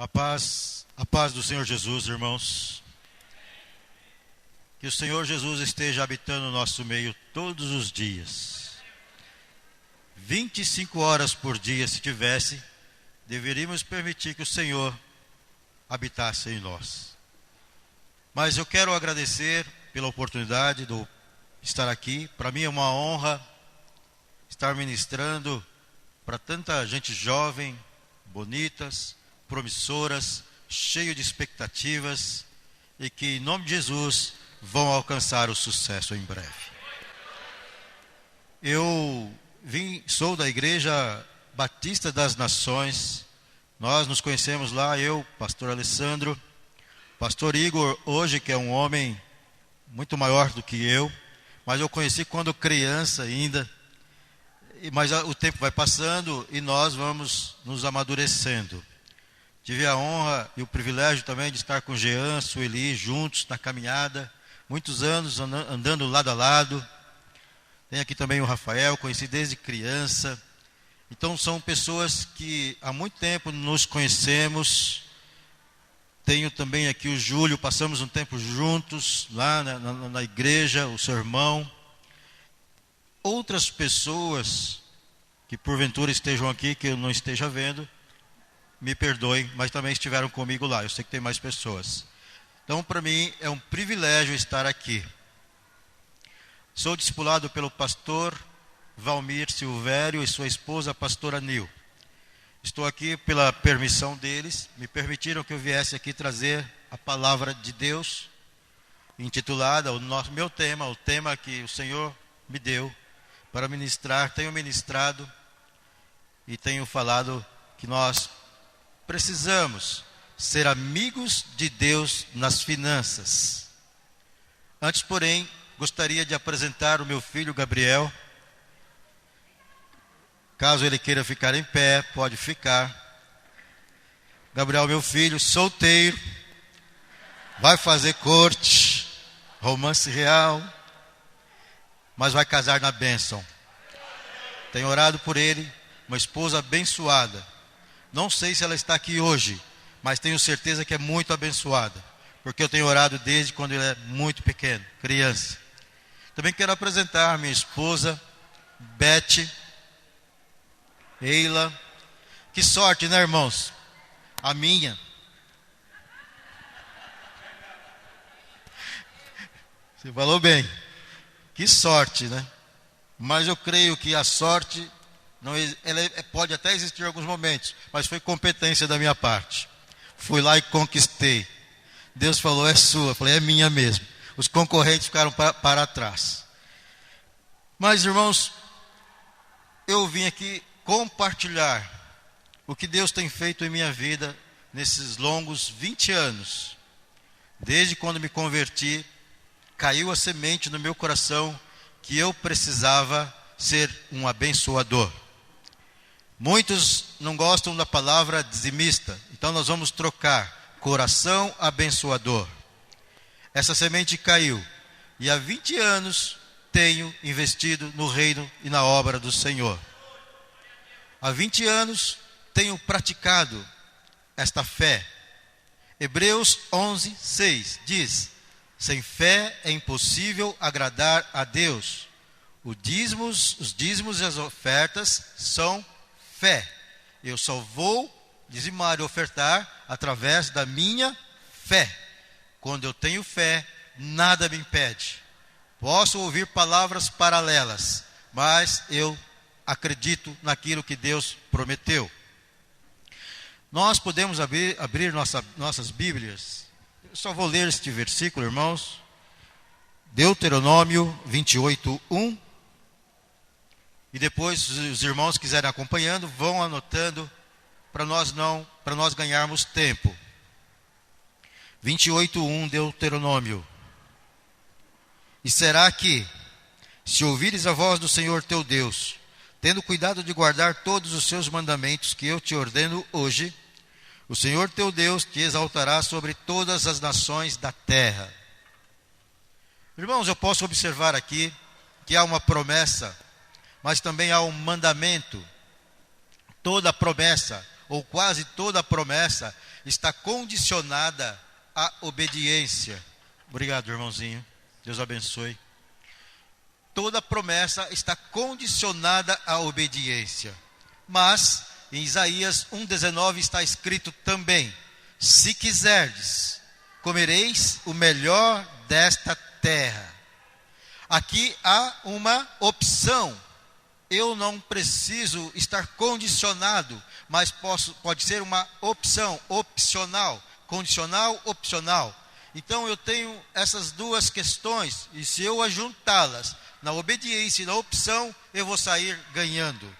A paz do Senhor Jesus, irmãos. Que o Senhor Jesus esteja habitando no nosso meio todos os dias. 25 horas por dia, se tivesse, deveríamos permitir que o Senhor habitasse em nós. Mas eu quero agradecer pela oportunidade de estar aqui. Para mim é uma honra estar ministrando para tanta gente jovem, bonitas, promissoras, cheio de expectativas e que em nome de Jesus vão alcançar o sucesso em breve. Eu sou da Igreja Batista das Nações. Nós nos conhecemos lá, eu, pastor Alessandro, pastor Igor, hoje que é um homem muito maior do que eu, mas eu conheci quando criança ainda. Mas o tempo vai passando e nós vamos nos amadurecendo. Tive a honra e o privilégio também de estar com Jean, Sueli, juntos na caminhada, muitos anos andando lado a lado. Tem aqui também o Rafael, conheci desde criança. Então são pessoas que há muito tempo nos conhecemos. Tenho também aqui o Júlio, passamos um tempo juntos lá na igreja, o seu irmão. Outras pessoas que porventura estejam aqui, que eu não esteja vendo, me perdoem, mas também estiveram comigo lá. Eu sei que tem mais pessoas. Então, para mim, é um privilégio estar aqui. Sou discipulado pelo pastor Valmir Silvério e sua esposa, a pastora Nil. Estou aqui pela permissão deles. Me permitiram que eu viesse aqui trazer a palavra de Deus, intitulada, meu tema, o tema que o Senhor me deu para ministrar. Tenho ministrado e tenho falado que nós precisamos ser amigos de Deus nas finanças. Antes, porém, gostaria de apresentar o meu filho Gabriel. Caso ele queira ficar em pé, pode ficar. Gabriel, meu filho, solteiro, vai fazer corte, romance real, mas vai casar na bênção. Tenho orado por ele, uma esposa abençoada. Não sei se ela está aqui hoje, mas tenho certeza que é muito abençoada, porque eu tenho orado desde quando ele é muito pequeno, criança. Também quero apresentar minha esposa, Beth, Eila. Que sorte, né, irmãos? A minha. Você falou bem. Que sorte, né? Mas eu creio que a sorte, ela pode até existir em alguns momentos, mas foi competência da minha parte. Fui lá e conquistei. Deus falou, é sua. Eu falei, é minha mesmo. Os concorrentes ficaram para trás. Mas, irmãos, eu vim aqui compartilhar o que Deus tem feito em minha vida nesses longos 20 anos. Desde quando me converti, caiu a semente no meu coração que eu precisava ser um abençoador. Muitos não gostam da palavra dizimista, então nós vamos trocar coração abençoador. Essa semente caiu e há 20 anos tenho investido no reino e na obra do Senhor. Há 20 anos tenho praticado esta fé. Hebreus 11:6 diz: sem fé é impossível agradar a Deus. Os dízimos e as ofertas são fé. Eu só vou dizimar e ofertar através da minha fé. Quando eu tenho fé, nada me impede. Posso ouvir palavras paralelas, mas eu acredito naquilo que Deus prometeu. Nós podemos abrir nossas Bíblias. Eu só vou ler este versículo, irmãos. Deuteronômio 28:1. E depois, se os irmãos quiserem acompanhando, vão anotando para nós ganharmos tempo. 28:1, Deuteronômio. E será que, se ouvires a voz do Senhor teu Deus, tendo cuidado de guardar todos os seus mandamentos que eu te ordeno hoje, o Senhor teu Deus te exaltará sobre todas as nações da terra. Irmãos, eu posso observar aqui que há uma promessa, mas também há um mandamento. Toda promessa ou quase toda a promessa, está condicionada à obediência. Obrigado, irmãozinho. Deus abençoe. Toda promessa está condicionada à obediência. Mas, em Isaías 1,19 está escrito também: se quiserdes, comereis o melhor desta terra. Aqui há uma opção. Eu não preciso estar condicionado, mas pode ser uma opção, opcional, condicional, opcional. Então eu tenho essas duas questões, e se eu ajuntá-las na obediência e na opção, eu vou sair ganhando.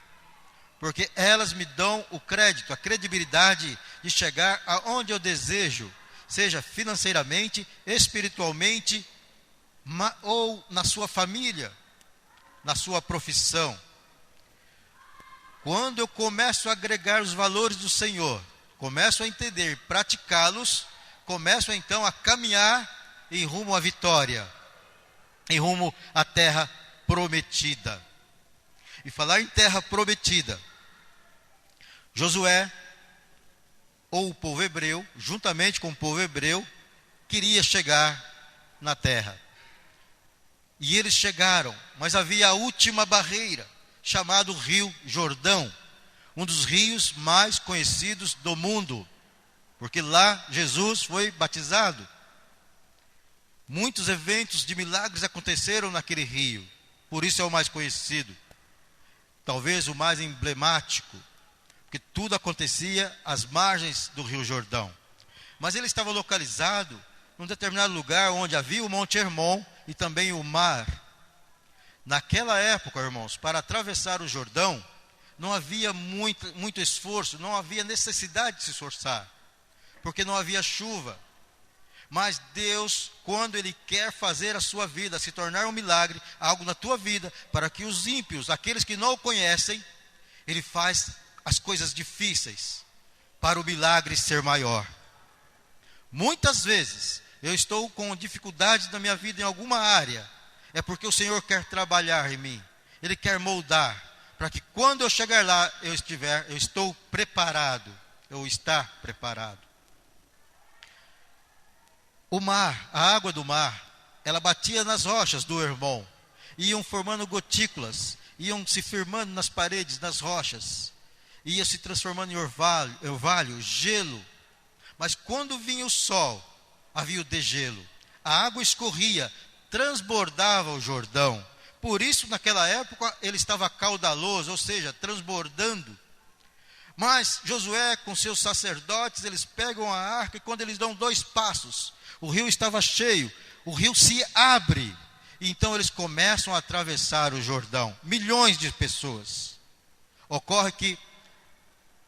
Porque elas me dão o crédito, a credibilidade de chegar aonde eu desejo, seja financeiramente, espiritualmente, ou na sua família, na sua profissão. Quando eu começo a agregar os valores do Senhor, começo a entender, praticá-los, começo então a caminhar em rumo à vitória, em rumo à terra prometida. E falar em terra prometida, Josué, ou o povo hebreu, juntamente com o povo hebreu, queria chegar na terra. E eles chegaram, mas havia a última barreira, chamado Rio Jordão, um dos rios mais conhecidos do mundo, porque lá Jesus foi batizado. Muitos eventos de milagres aconteceram naquele rio, por isso é o mais conhecido, talvez o mais emblemático, porque tudo acontecia às margens do Rio Jordão. Mas ele estava localizado num determinado lugar onde havia o Monte Hermon e também o mar. Naquela época, irmãos, para atravessar o Jordão, não havia muito esforço, não havia necessidade de se esforçar, porque não havia chuva. Mas Deus, quando Ele quer fazer a sua vida se tornar um milagre, algo na tua vida, para que os ímpios, aqueles que não o conhecem, Ele faz as coisas difíceis, para o milagre ser maior. Muitas vezes, eu estou com dificuldades na minha vida em alguma área, é porque o Senhor quer trabalhar em mim, Ele quer moldar, para que quando eu chegar lá, eu estou preparado, eu estar preparado. O mar, a água do mar, ela batia nas rochas do Hermon, iam formando gotículas, iam se firmando nas paredes, nas rochas, ia se transformando em orvalho, gelo. Mas quando vinha o sol, havia o degelo, a água escorria, transbordava o Jordão. Por isso, naquela época, ele estava caudaloso, ou seja, transbordando. Mas Josué, com seus sacerdotes, eles pegam a arca e quando eles dão 2 passos, o rio estava cheio, o rio se abre. E então eles começam a atravessar o Jordão. Milhões de pessoas. Ocorre que,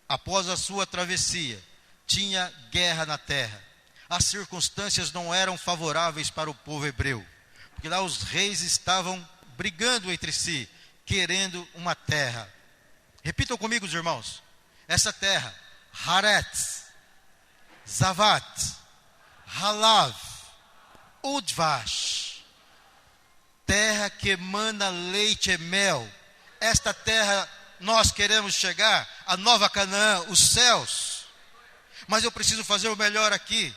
após a sua travessia, tinha guerra na terra. As circunstâncias não eram favoráveis para o povo hebreu, porque lá os reis estavam brigando entre si, querendo uma terra. Repitam comigo, os irmãos. Essa terra, Haretz, Zavat, Halav, Udvash, terra que emana leite e mel. Esta terra nós queremos chegar, a nova Canaã, os céus. Mas eu preciso fazer o melhor aqui.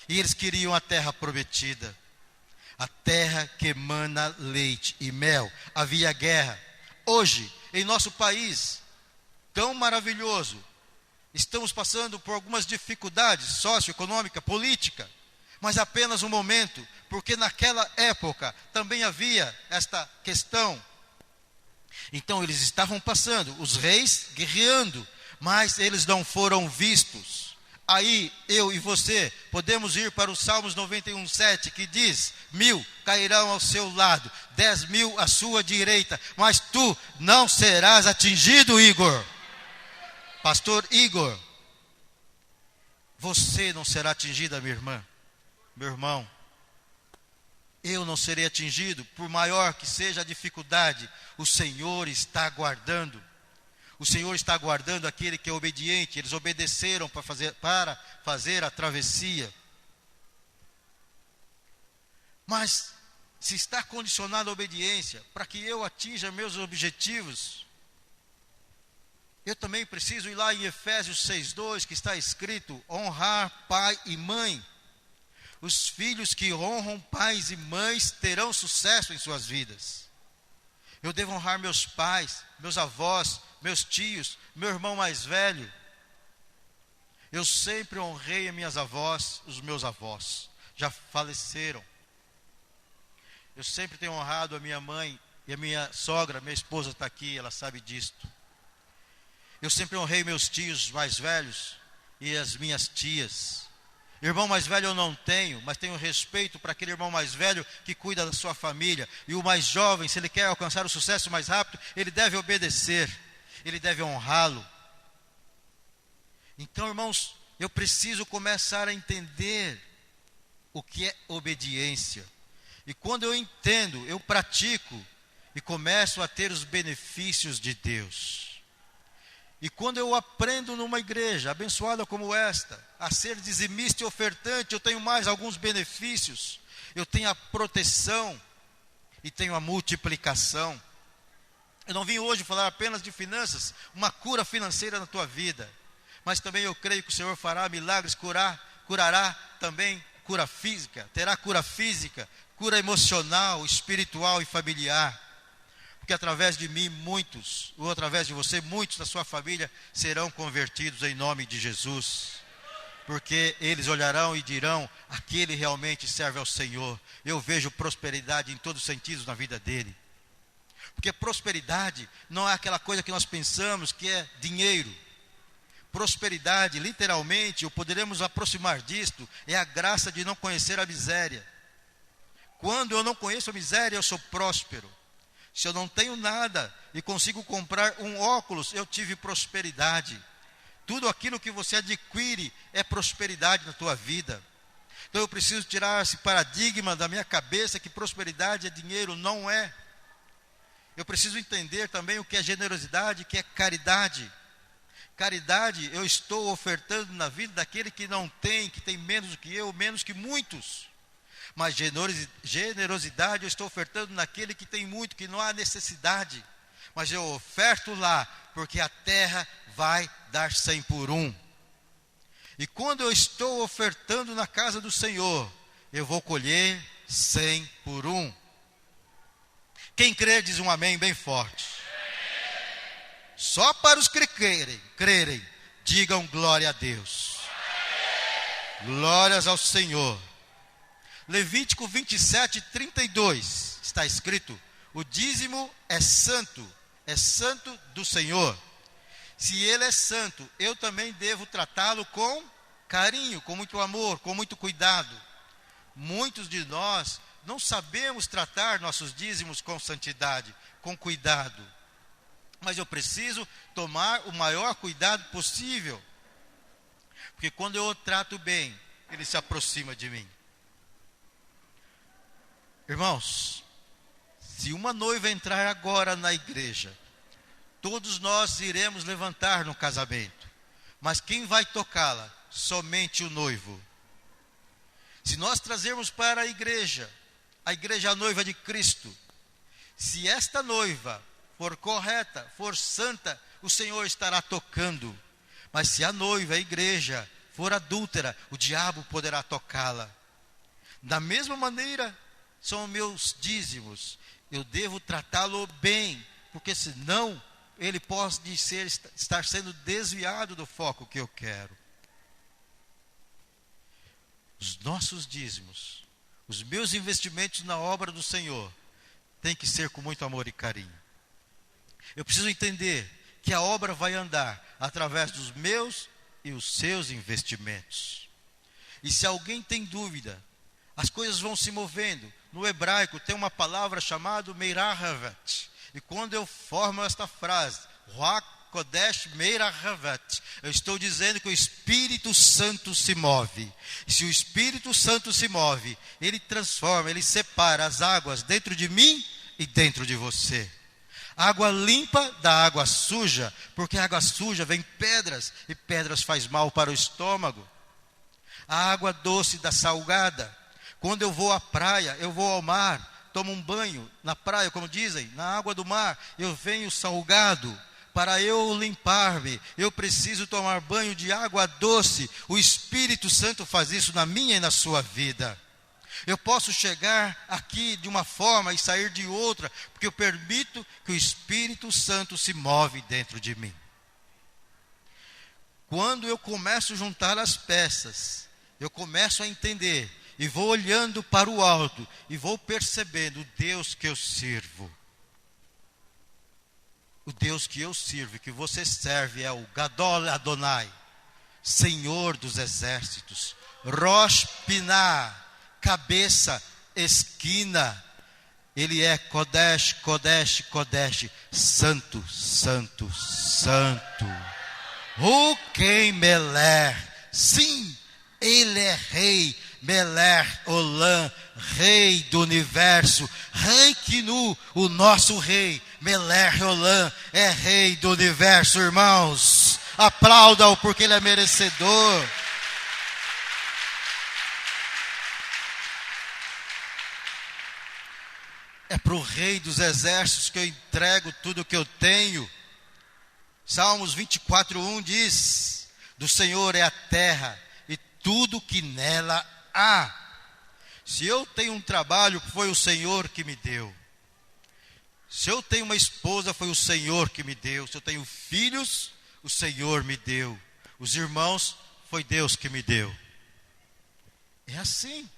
E eles queriam a terra prometida, a terra que emana leite e mel. Havia guerra. Hoje, em nosso país, tão maravilhoso, estamos passando por algumas dificuldades socioeconômica, política, mas apenas um momento, porque naquela época também havia esta questão. Então eles estavam passando, os reis guerreando, mas eles não foram vistos. Aí eu e você podemos ir para o Salmos 91:7, que diz: 1000 cairão ao seu lado, 10.000 à sua direita, mas tu não serás atingido, Igor. Pastor Igor, você não será atingida, minha irmã, meu irmão. Eu não serei atingido, por maior que seja a dificuldade. O Senhor está aguardando. O Senhor está aguardando aquele que é obediente. Eles obedeceram para fazer a travessia. Mas, se está condicionado à obediência, para que eu atinja meus objetivos, Eu também preciso ir lá em Efésios 6:2, que está escrito: honrar pai e mãe. Os filhos que honram pais e mães terão sucesso em suas vidas. Eu devo honrar meus pais, meus avós, meus tios, meu irmão mais velho. Eu sempre honrei as minhas avós, os meus avós, já faleceram. Eu sempre tenho honrado a minha mãe e a minha sogra, minha esposa está aqui, ela sabe disto. Eu sempre honrei meus tios mais velhos e as minhas tias. Irmão mais velho eu não tenho, mas tenho respeito para aquele irmão mais velho que cuida da sua família. E o mais jovem, se ele quer alcançar o sucesso mais rápido, ele deve obedecer, ele deve honrá-lo. Então, irmãos, eu preciso começar a entender o que é obediência. E quando eu entendo, eu pratico e começo a ter os benefícios de Deus. E quando eu aprendo numa igreja abençoada como esta, a ser dizimista e ofertante, eu tenho mais alguns benefícios. Eu tenho a proteção e tenho a multiplicação. Eu não vim hoje falar apenas de finanças, uma cura financeira na tua vida. Mas também eu creio que o Senhor fará milagres, curará também cura física, terá cura física, cura emocional, espiritual e familiar. Porque através de mim muitos, ou através de você, muitos da sua família serão convertidos em nome de Jesus. Porque eles olharão e dirão: aquele realmente serve ao Senhor. Eu vejo prosperidade em todos os sentidos na vida dele. Porque prosperidade não é aquela coisa que nós pensamos que é dinheiro. Prosperidade, literalmente, ou poderemos aproximar disto, é a graça de não conhecer a miséria. Quando eu não conheço a miséria, eu sou próspero. Se eu não tenho nada e consigo comprar um óculos, eu tive prosperidade. Tudo aquilo que você adquire é prosperidade na tua vida. Então eu preciso tirar esse paradigma da minha cabeça que prosperidade é dinheiro. Não é. Eu preciso entender também o que é generosidade, o que é caridade. Caridade eu estou ofertando na vida daquele que não tem, que tem menos do que eu, menos que muitos. Mas generosidade eu estou ofertando naquele que tem muito, que não há necessidade. Mas eu oferto lá, porque a terra vai dar 100 por 1. E quando eu estou ofertando na casa do Senhor, eu vou colher 100 por 1. Quem crê diz um amém bem forte. Só para os que crerem, digam glória a Deus. Glórias ao Senhor. Levítico 27:32 está escrito: o dízimo é santo do Senhor. Se ele é santo, eu também devo tratá-lo com carinho, com muito amor, com muito cuidado. Muitos de nós não sabemos tratar nossos dízimos com santidade, com cuidado. Mas eu preciso tomar o maior cuidado possível. Porque quando eu o trato bem, ele se aproxima de mim. Irmãos, se uma noiva entrar agora na igreja, todos nós iremos levantar no casamento. Mas quem vai tocá-la? Somente o noivo. Se nós trazermos para a igreja a noiva de Cristo, se esta noiva for correta, for santa, o Senhor estará tocando. Mas se a noiva, a igreja, for adúltera, o diabo poderá tocá-la. Da mesma maneira, são meus dízimos. Eu devo tratá-lo bem, porque senão ele pode estar sendo desviado do foco que eu quero. Os nossos dízimos, os meus investimentos na obra do Senhor, tem que ser com muito amor e carinho. Eu preciso entender que a obra vai andar através dos meus e os seus investimentos. E se alguém tem dúvida, as coisas vão se movendo. No hebraico tem uma palavra chamada meirahavet. E quando eu formo esta frase, Ruach Kodesh meirahavet, eu estou dizendo que o Espírito Santo se move. E se o Espírito Santo se move, ele transforma, ele separa as águas dentro de mim e dentro de você. Água limpa da água suja, porque a água suja vem pedras, e pedras faz mal para o estômago. A água doce da salgada. Quando eu vou à praia, eu vou ao mar, tomo um banho na praia, como dizem, na água do mar, eu venho salgado para eu limpar-me, eu preciso tomar banho de água doce. O Espírito Santo faz isso na minha e na sua vida. Eu posso chegar aqui de uma forma e sair de outra, porque eu permito que o Espírito Santo se move dentro de mim. Quando eu começo a juntar as peças, eu começo a entender, e vou olhando para o alto, e vou percebendo o Deus que eu sirvo. O Deus que eu sirvo, que você serve, é o Gadol Adonai, Senhor dos exércitos, Rosh Pinah, cabeça, esquina. Ele é Kodesh, Kodesh, Kodesh, santo, santo, santo. Ruquem Meler, sim, ele é rei, Meler Olam, rei do universo, rei Kinu, o nosso rei, Meler Olam, é rei do universo, irmãos. Aplauda-o porque ele é merecedor. É para o Rei dos Exércitos que eu entrego tudo o que eu tenho. Salmos 24:1 diz: do Senhor é a terra e tudo que nela há. Se eu tenho um trabalho, foi o Senhor que me deu. Se eu tenho uma esposa, foi o Senhor que me deu. Se eu tenho filhos, o Senhor me deu. Os irmãos, foi Deus que me deu. É assim.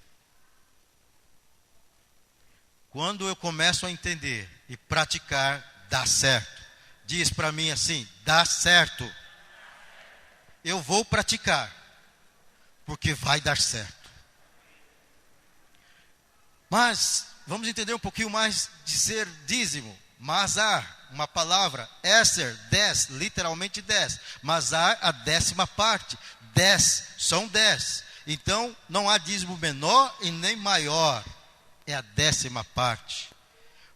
Quando eu começo a entender e praticar, dá certo. Diz para mim assim: dá certo. Eu vou praticar, porque vai dar certo. Mas vamos entender um pouquinho mais de ser dízimo. Mazar, uma palavra. Esser, 10, literalmente 10. Mazar, a 10ª parte. 10, são 10. Então, não há dízimo menor e nem maior. É a 10ª parte.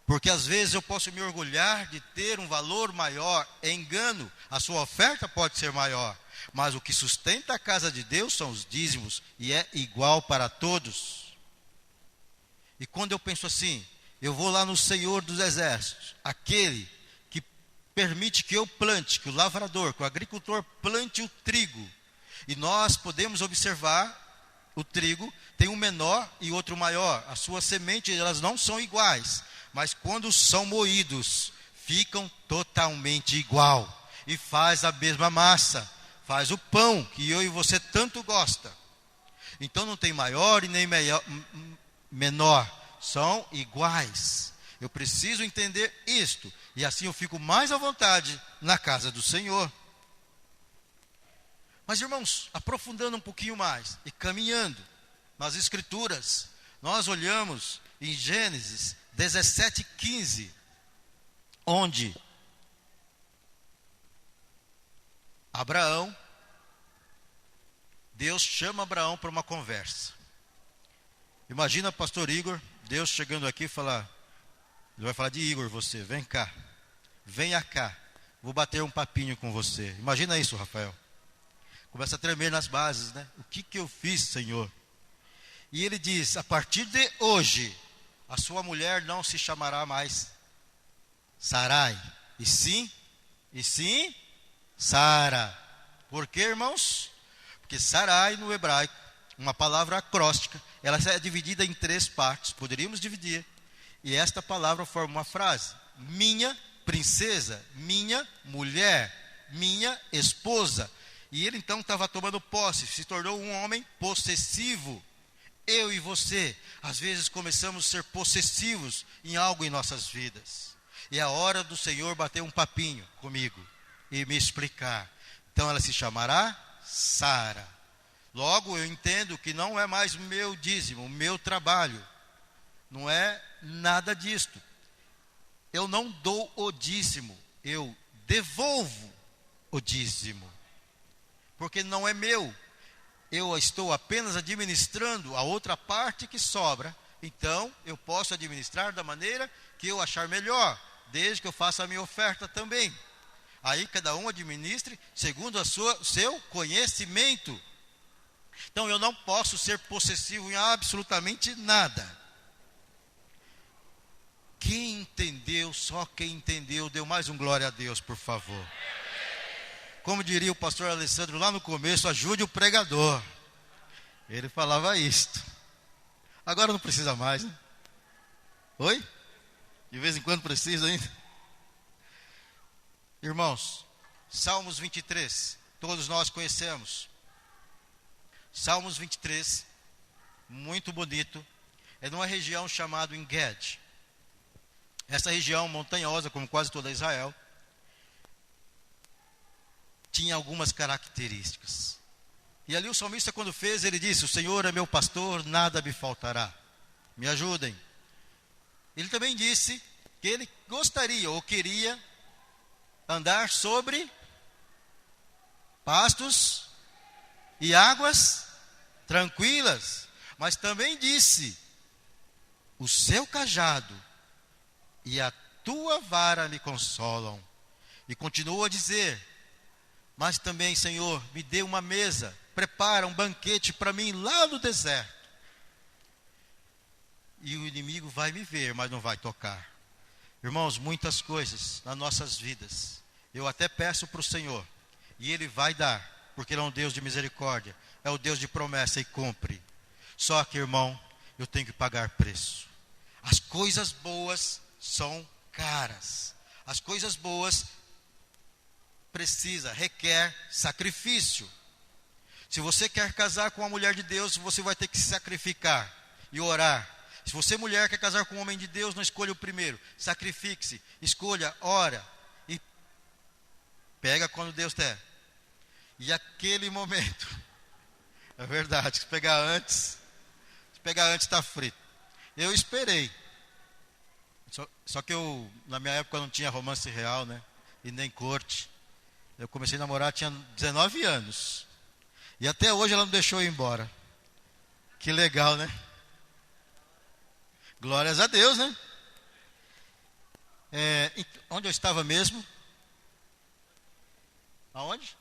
Porque às vezes eu posso me orgulhar de ter um valor maior. É engano. A sua oferta pode ser maior. Mas o que sustenta a casa de Deus são os dízimos. E é igual para todos. E quando eu penso assim, eu vou lá no Senhor dos Exércitos, aquele que permite que eu plante, que o lavrador, que o agricultor plante o trigo. E nós podemos observar, o trigo tem um menor e outro maior. As suas sementes, elas não são iguais. Mas quando são moídos, ficam totalmente igual. E faz a mesma massa. Faz o pão que eu e você tanto gosta. Então não tem maior e nem menor. São iguais. Eu preciso entender isto. E assim eu fico mais à vontade na casa do Senhor. Mas, irmãos, aprofundando um pouquinho mais e caminhando nas Escrituras, nós olhamos em Gênesis 17:15, onde Deus chama Abraão para uma conversa. Imagina, pastor Igor, Deus chegando aqui e falar, ele vai falar de Igor, você, vem cá, venha cá, vou bater um papinho com você. Imagina isso, Rafael. Começa a tremer nas bases, né? O que eu fiz, Senhor? E ele diz: a partir de hoje, a sua mulher não se chamará mais Sarai, e sim, Sara. Por quê, irmãos? Porque Sarai no hebraico, uma palavra acróstica, ela é dividida em 3 partes, poderíamos dividir. E esta palavra forma uma frase: minha princesa, minha mulher, minha esposa. E ele então estava tomando posse, se tornou um homem possessivo. Eu e você, às vezes começamos a ser possessivos em algo em nossas vidas. E é a hora do Senhor bater um papinho comigo e me explicar. Então ela se chamará Sara. Logo eu entendo que não é mais o meu dízimo, o meu trabalho. Não é nada disto. Eu não dou o dízimo, eu devolvo o dízimo. Porque não é meu. Eu estou apenas administrando a outra parte que sobra. Então, eu posso administrar da maneira que eu achar melhor, desde que eu faça a minha oferta também. Aí cada um administre segundo o seu conhecimento. Então, eu não posso ser possessivo em absolutamente nada. Quem entendeu, só quem entendeu, deu mais um glória a Deus, por favor. Como diria o pastor Alessandro lá no começo, ajude o pregador. Ele falava isto. Agora não precisa mais, né? Oi? De vez em quando precisa ainda. Irmãos, Salmos 23, todos nós conhecemos. Salmos 23, muito bonito. É numa região chamada Engedi. Essa região montanhosa, como quase toda Israel, tinha algumas características. E ali o salmista, quando fez, ele disse: o Senhor é meu pastor, nada me faltará. Me ajudem. Ele também disse que ele gostaria ou queria andar sobre pastos e águas tranquilas. Mas também disse: o seu cajado e a tua vara me consolam. E continuou a dizer: mas também, Senhor, me dê uma mesa, prepara um banquete para mim lá no deserto. E o inimigo vai me ver, mas não vai tocar. Irmãos, muitas coisas nas nossas vidas, eu até peço para o Senhor, e Ele vai dar, porque Ele é um Deus de misericórdia, é o Deus de promessa e cumpre. Só que, irmão, eu tenho que pagar preço. As coisas boas são caras. As coisas boas requer sacrifício. Se você quer casar com uma mulher de Deus, você vai ter que se sacrificar e orar. Se você, mulher, quer casar com um homem de Deus, não escolha o primeiro. Sacrifique-se, escolha, ora e pega quando Deus der. E aquele momento, é verdade, se pegar antes está frito. Eu esperei. Só que eu, na minha época, não tinha romance real, né? E nem corte. Eu comecei a namorar, tinha 19 anos. E até hoje ela não deixou eu ir embora. Que legal, né? Glórias a Deus, né? Onde eu estava mesmo? Aonde?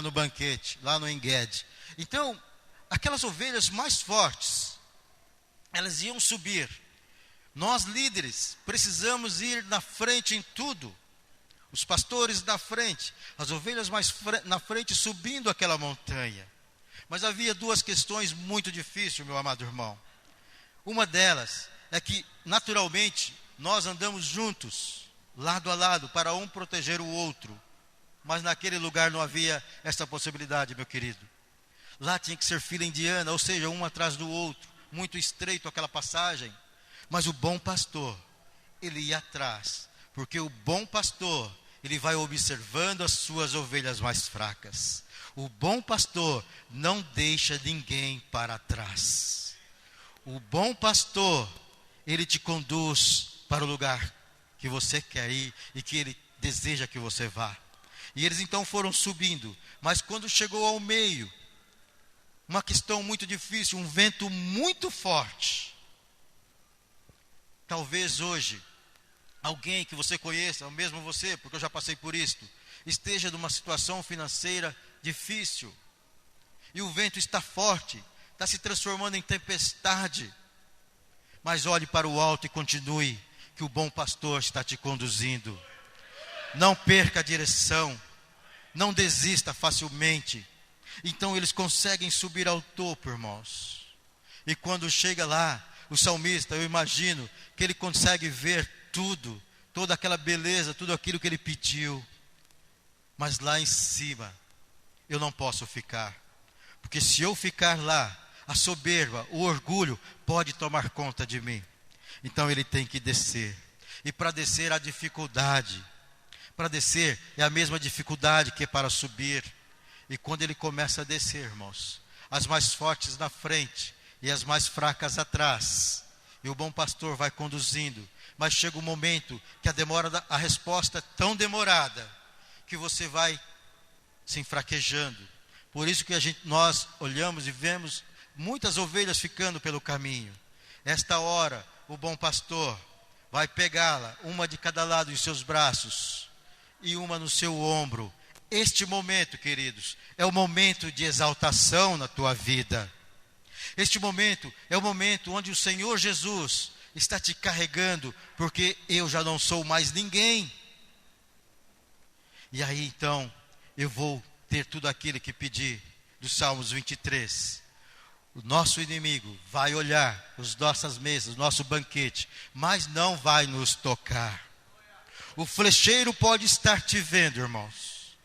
No banquete, lá no Engedi. Então, aquelas ovelhas mais fortes, elas iam subir. Nós, líderes, precisamos ir na frente em tudo. Os pastores na frente, as ovelhas mais na frente, subindo aquela montanha. Mas havia duas questões muito difíceis, meu amado irmão. Uma delas é que, naturalmente, nós andamos juntos, lado a lado, para um proteger o outro. Mas naquele lugar não havia essa possibilidade, meu querido. Lá tinha que ser fila indiana, ou seja, um atrás do outro, muito estreito aquela passagem. Mas o bom pastor, ele ia atrás. Porque o bom pastor, ele vai observando as suas ovelhas mais fracas. O bom pastor não deixa ninguém para trás. O bom pastor, ele te conduz para o lugar que você quer ir e que ele deseja que você vá. E eles então foram subindo. Mas quando chegou ao meio, uma questão muito difícil, um vento muito forte. Talvez hoje alguém que você conheça, ou mesmo você, porque eu já passei por isto, esteja numa situação financeira difícil, e o vento está forte, está se transformando em tempestade, mas olhe para o alto e continue, que o bom pastor está te conduzindo. Não perca a direção, não desista facilmente. Então eles conseguem subir ao topo, irmãos, e quando chega lá, o salmista, eu imagino que ele consegue ver tudo, toda aquela beleza, tudo aquilo que ele pediu. Mas lá em cima, eu não posso ficar. Porque se eu ficar lá, a soberba, o orgulho pode tomar conta de mim. Então ele tem que descer. E para descer há dificuldade. Para descer é a mesma dificuldade que para subir. E quando ele começa a descer, irmãos, as mais fortes na frente e as mais fracas atrás. E o bom pastor vai conduzindo. Mas chega um momento que a resposta é tão demorada que você vai se enfraquejando. Por isso que nós olhamos e vemos muitas ovelhas ficando pelo caminho. Esta hora, o bom pastor vai pegá-la, uma de cada lado em seus braços e uma no seu ombro. Este momento, queridos, é o momento de exaltação na tua vida. Este momento é o momento onde o Senhor Jesus, está te carregando, porque eu já não sou mais ninguém. E aí então, eu vou ter tudo aquilo que pedi, dos Salmos 23. O nosso inimigo vai olhar as nossas mesas, o nosso banquete, mas não vai nos tocar. O flecheiro pode estar te vendo, irmãos.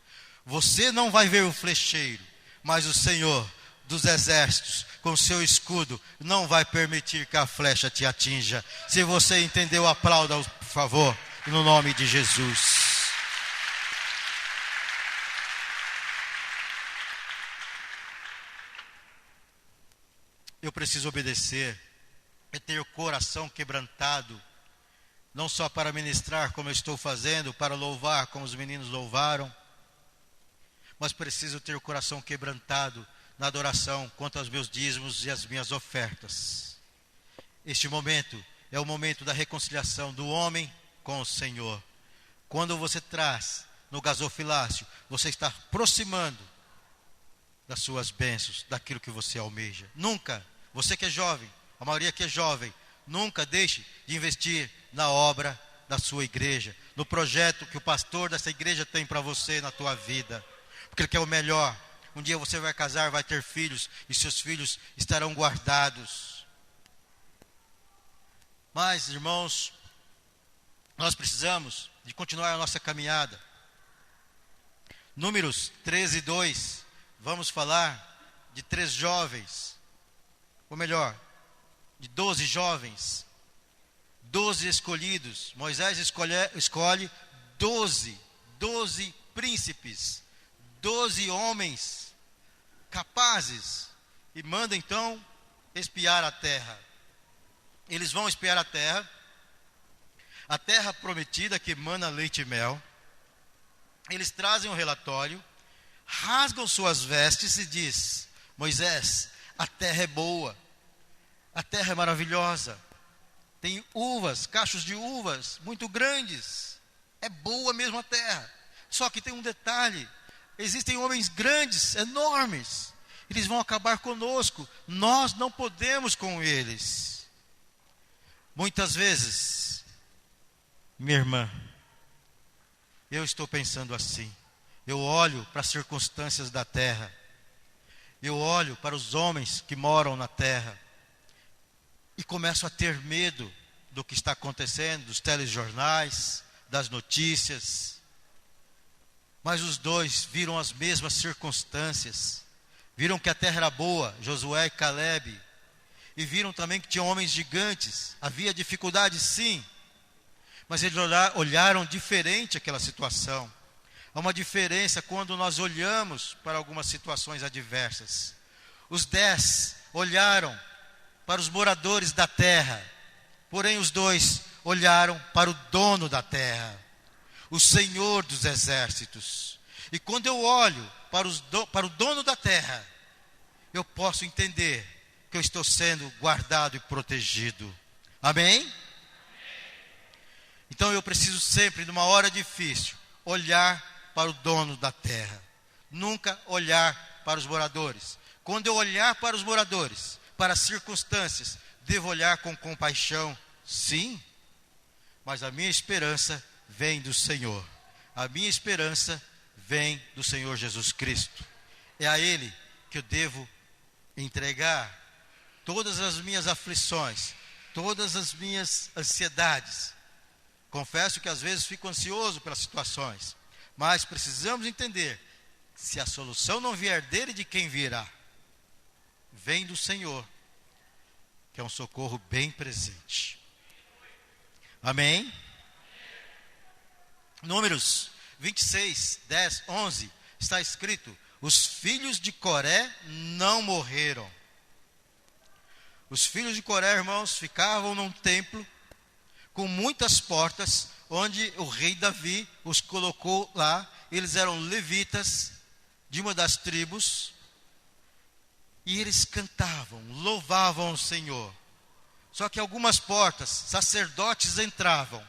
Você não vai ver o flecheiro, mas o Senhor dos exércitos, com seu escudo, não vai permitir que a flecha te atinja. Se você entendeu, aplauda, por favor, no nome de Jesus. Eu preciso obedecer, é ter o coração quebrantado, não só para ministrar como eu estou fazendo, para louvar como os meninos louvaram, mas preciso ter o coração quebrantado na adoração quanto aos meus dízimos e as minhas ofertas. Este momento é o momento da reconciliação do homem com o Senhor. Quando você traz no gasofilácio, você está aproximando das suas bênçãos, daquilo que você almeja. Nunca, você que é jovem, a maioria que é jovem, nunca deixe de investir na obra da sua igreja, no projeto que o pastor dessa igreja tem para você na tua vida, porque ele quer o melhor. Um dia você vai casar, vai ter filhos, e seus filhos estarão guardados. Mas, irmãos, nós precisamos de continuar a nossa caminhada. Números 13:2, vamos falar de 3 jovens, ou melhor, de 12 jovens, 12 escolhidos. Moisés escolhe 12 príncipes, 12 homens capazes, e manda então espiar a terra. Eles vão espiar a terra prometida que mana leite e mel. Eles trazem um relatório, rasgam suas vestes e diz: Moisés, a terra é boa, a terra é maravilhosa, tem uvas, cachos de uvas muito grandes, é boa mesmo a terra. Só que tem um detalhe: existem homens grandes, enormes, eles vão acabar conosco, nós não podemos com eles. Muitas vezes, minha irmã, eu estou pensando assim. Eu olho para as circunstâncias da terra, eu olho para os homens que moram na terra, e começo a ter medo do que está acontecendo, dos telejornais, das notícias. Mas os dois viram as mesmas circunstâncias, viram que a terra era boa, Josué e Calebe, e viram também que tinha homens gigantes. Havia dificuldade, sim, mas eles olharam diferente aquela situação. Há uma diferença quando nós olhamos para algumas situações adversas. Os 10 olharam para os moradores da terra, porém os 2 olharam para o dono da terra, o Senhor dos exércitos. E quando eu olho para o dono da terra, eu posso entender que eu estou sendo guardado e protegido. Amém? Então eu preciso sempre, numa hora difícil, olhar para o dono da terra, nunca olhar para os moradores. Quando eu olhar para os moradores, para as circunstâncias, devo olhar com compaixão, sim, mas a minha esperança vem do Senhor. A minha esperança vem do Senhor Jesus Cristo. É a Ele que eu devo entregar todas as minhas aflições, todas as minhas ansiedades. Confesso que às vezes fico ansioso pelas situações, mas precisamos entender: se a solução não vier dele, de quem virá? Vem do Senhor, que é um socorro bem presente. Amém? Números 26, 10, 11, está escrito: os filhos de Coré não morreram. Os filhos de Coré, irmãos, ficavam num templo com muitas portas, onde o rei Davi os colocou lá. Eles eram levitas de uma das tribos, e eles cantavam, louvavam o Senhor. Só que algumas portas, sacerdotes entravam,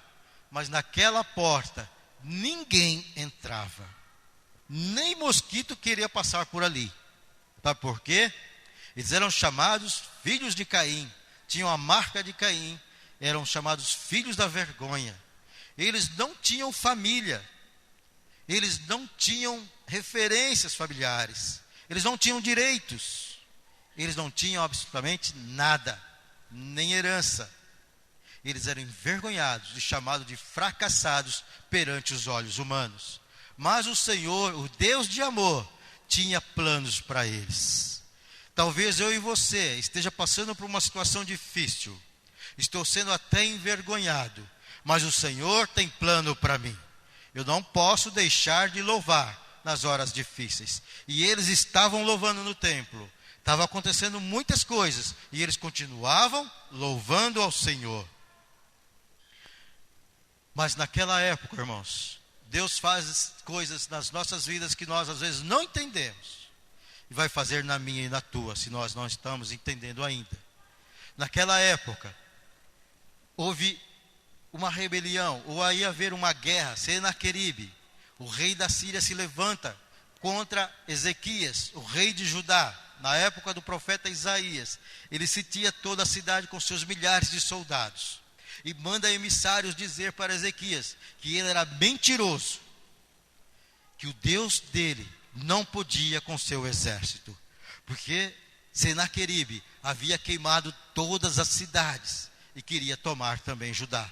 mas naquela porta ninguém entrava, nem mosquito queria passar por ali. Sabe por quê? Eles eram chamados filhos de Caim, tinham a marca de Caim, eram chamados filhos da vergonha. Eles não tinham família, eles não tinham referências familiares, eles não tinham direitos, eles não tinham absolutamente nada, nem herança. Eles eram envergonhados e chamados de fracassados perante os olhos humanos. Mas o Senhor, o Deus de amor, tinha planos para eles. Talvez eu e você esteja passando por uma situação difícil, estou sendo até envergonhado, mas o Senhor tem plano para mim. Eu não posso deixar de louvar nas horas difíceis. E eles estavam louvando no templo. Estavam acontecendo muitas coisas e eles continuavam louvando ao Senhor. Mas naquela época, irmãos, Deus faz coisas nas nossas vidas que nós às vezes não entendemos. E vai fazer na minha e na tua, se nós não estamos entendendo ainda. Naquela época, houve uma rebelião, ou ia haver uma guerra. Senaqueribe, o rei da Síria, se levanta contra Ezequias, o rei de Judá. Na época do profeta Isaías, ele sitia toda a cidade com seus milhares de soldados. E manda emissários dizer para Ezequias que ele era mentiroso, que o Deus dele não podia com seu exército, porque Senaqueribe havia queimado todas as cidades e queria tomar também Judá.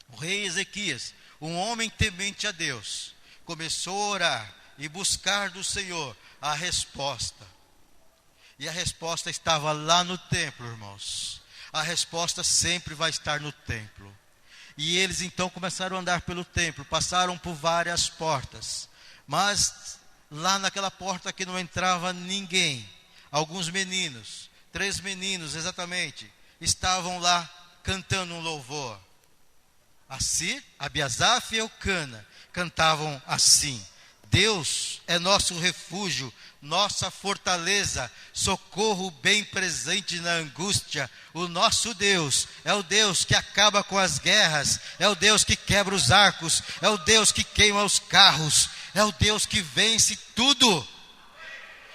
O rei Ezequias, um homem temente a Deus, começou a orar e buscar do Senhor a resposta. E a resposta estava lá no templo, irmãos. A resposta sempre vai estar no templo. E eles então começaram a andar pelo templo, passaram por várias portas, mas lá naquela porta que não entrava ninguém, alguns meninos, 3 meninos exatamente, estavam lá cantando um louvor. Assir, Abiasaf e Eucana cantavam assim: Deus é nosso refúgio, nossa fortaleza, socorro bem presente na angústia. O nosso Deus é o Deus que acaba com as guerras, é o Deus que quebra os arcos, é o Deus que queima os carros, é o Deus que vence tudo.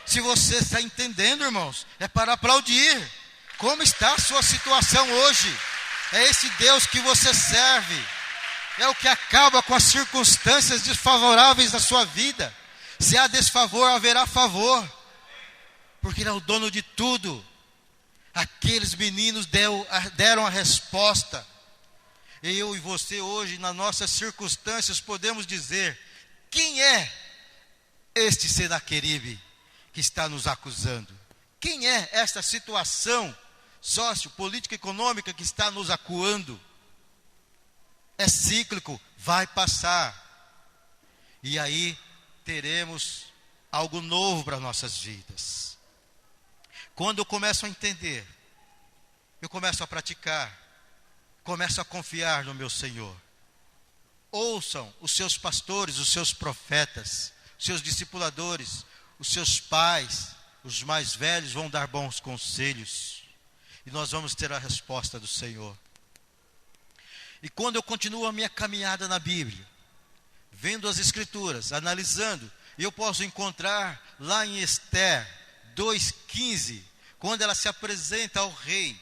Se você está entendendo, irmãos, é para aplaudir. Como está a sua situação hoje? É esse Deus que você serve. É o que acaba com as circunstâncias desfavoráveis da sua vida. Se há desfavor, haverá favor, porque Ele é o dono de tudo. Aqueles meninos deram a resposta. Eu e você hoje, nas nossas circunstâncias, podemos dizer: quem é este Senaqueribe que está nos acusando? Quem é esta situação sociopolítica econômica que está nos acuando? É cíclico, vai passar. E aí teremos algo novo para nossas vidas. Quando eu começo a entender, eu começo a praticar, começo a confiar no meu Senhor. Ouçam os seus pastores, os seus profetas, os seus discipuladores, os seus pais, os mais velhos vão dar bons conselhos. E nós vamos ter a resposta do Senhor. E quando eu continuo a minha caminhada na Bíblia, vendo as Escrituras, analisando, eu posso encontrar lá em Esther 2,15, quando ela se apresenta ao rei.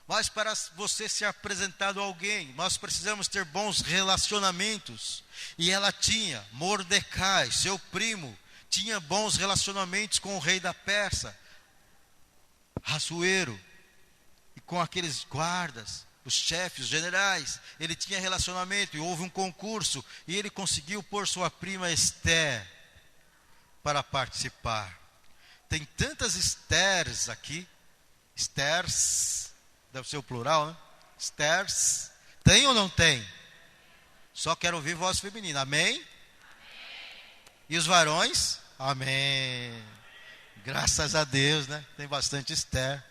Mas para você ser apresentado a alguém, nós precisamos ter bons relacionamentos. E ela tinha, Mordecai, seu primo, tinha bons relacionamentos com o rei da Pérsia, Assuero, e com aqueles guardas, os chefes, os generais. Ele tinha relacionamento e houve um concurso e ele conseguiu pôr sua prima Esther para participar. Tem tantas Esthers aqui. Esthers, deve ser o plural, né? Esthers. Tem ou não tem? Só quero ouvir voz feminina. Amém? Amém. E os varões? Amém. Graças a Deus, né? Tem bastante Esther.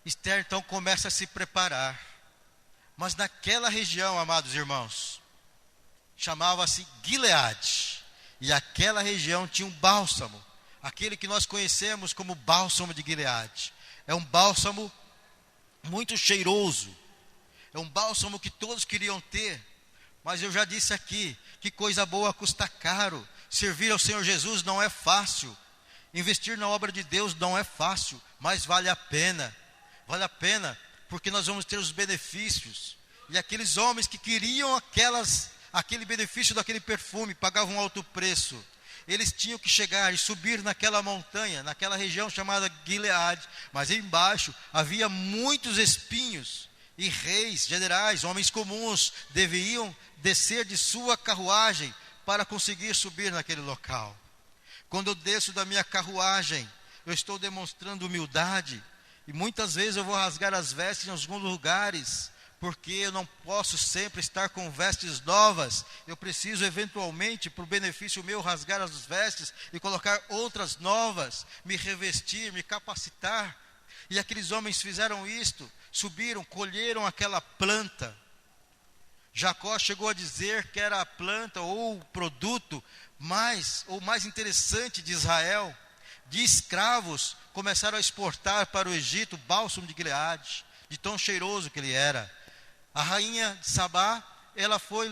Esther então começa a se preparar. Mas naquela região, amados irmãos, chamava-se Gileade. E aquela região tinha um bálsamo, aquele que nós conhecemos como bálsamo de Gileade. É um bálsamo muito cheiroso. É um bálsamo que todos queriam ter. Mas eu já disse aqui, que coisa boa custa caro. Servir ao Senhor Jesus não é fácil. Investir na obra de Deus não é fácil, mas vale a pena. Vale a pena, porque nós vamos ter os benefícios. E aqueles homens que queriam aquele benefício daquele perfume, pagavam um alto preço. Eles tinham que chegar e subir naquela montanha, naquela região chamada Gileade. Mas embaixo havia muitos espinhos. E reis, generais, homens comuns deviam descer de sua carruagem para conseguir subir naquele local. Quando eu desço da minha carruagem, eu estou demonstrando humildade. E muitas vezes eu vou rasgar as vestes em alguns lugares, porque eu não posso sempre estar com vestes novas. Eu preciso eventualmente, por benefício meu, rasgar as vestes e colocar outras novas, me revestir, me capacitar. E aqueles homens fizeram isto, subiram, colheram aquela planta. Jacó chegou a dizer que era a planta ou o produto mais interessante de Israel. De escravos, começaram a exportar para o Egito bálsamo de Gileade, de tão cheiroso que ele era. A rainha de Sabá, ela foi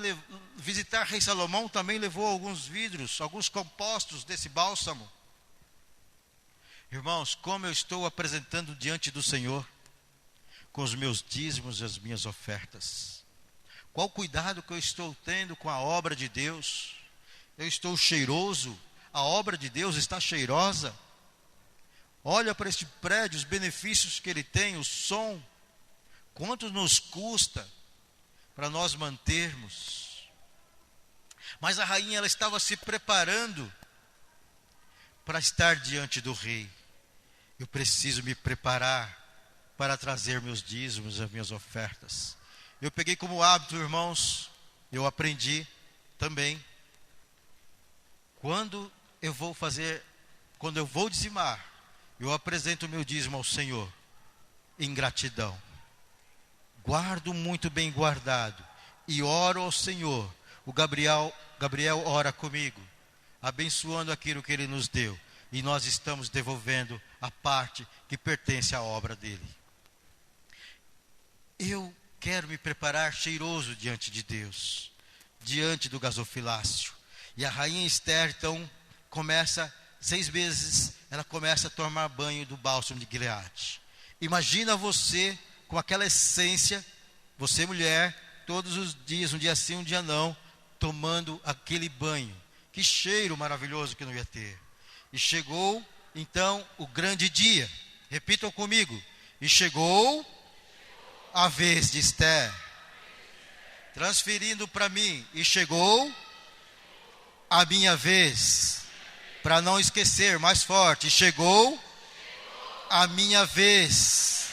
visitar rei Salomão, também levou alguns vidros, alguns compostos desse bálsamo. Irmãos, como eu estou apresentando diante do Senhor, com os meus dízimos e as minhas ofertas? Qual cuidado que eu estou tendo com a obra de Deus? Eu estou cheiroso? A obra de Deus está cheirosa? Olha para este prédio, os benefícios que ele tem, o som. Quanto nos custa para nós mantermos? Mas a rainha, ela estava se preparando para estar diante do rei. Eu preciso me preparar para trazer meus dízimos e as minhas ofertas. Eu peguei como hábito, irmãos, eu aprendi também. Quando eu vou dizimar, eu apresento o meu dízimo ao Senhor em gratidão. Guardo muito bem guardado e oro ao Senhor. O Gabriel ora comigo, abençoando aquilo que ele nos deu. E nós estamos devolvendo a parte que pertence à obra dele. Eu quero me preparar cheiroso diante de Deus, diante do gasofilácio. E a rainha Esther, então, 6 meses, ela começa a tomar banho do bálsamo de Gileade. Imagina você com aquela essência, você mulher, todos os dias, um dia sim, um dia não, tomando aquele banho. Que cheiro maravilhoso que não ia ter. E chegou, então, o grande dia. Repitam comigo. E chegou a vez de Esther. Transferindo para mim. E chegou a minha vez. Para não esquecer, mais forte. E chegou a minha vez.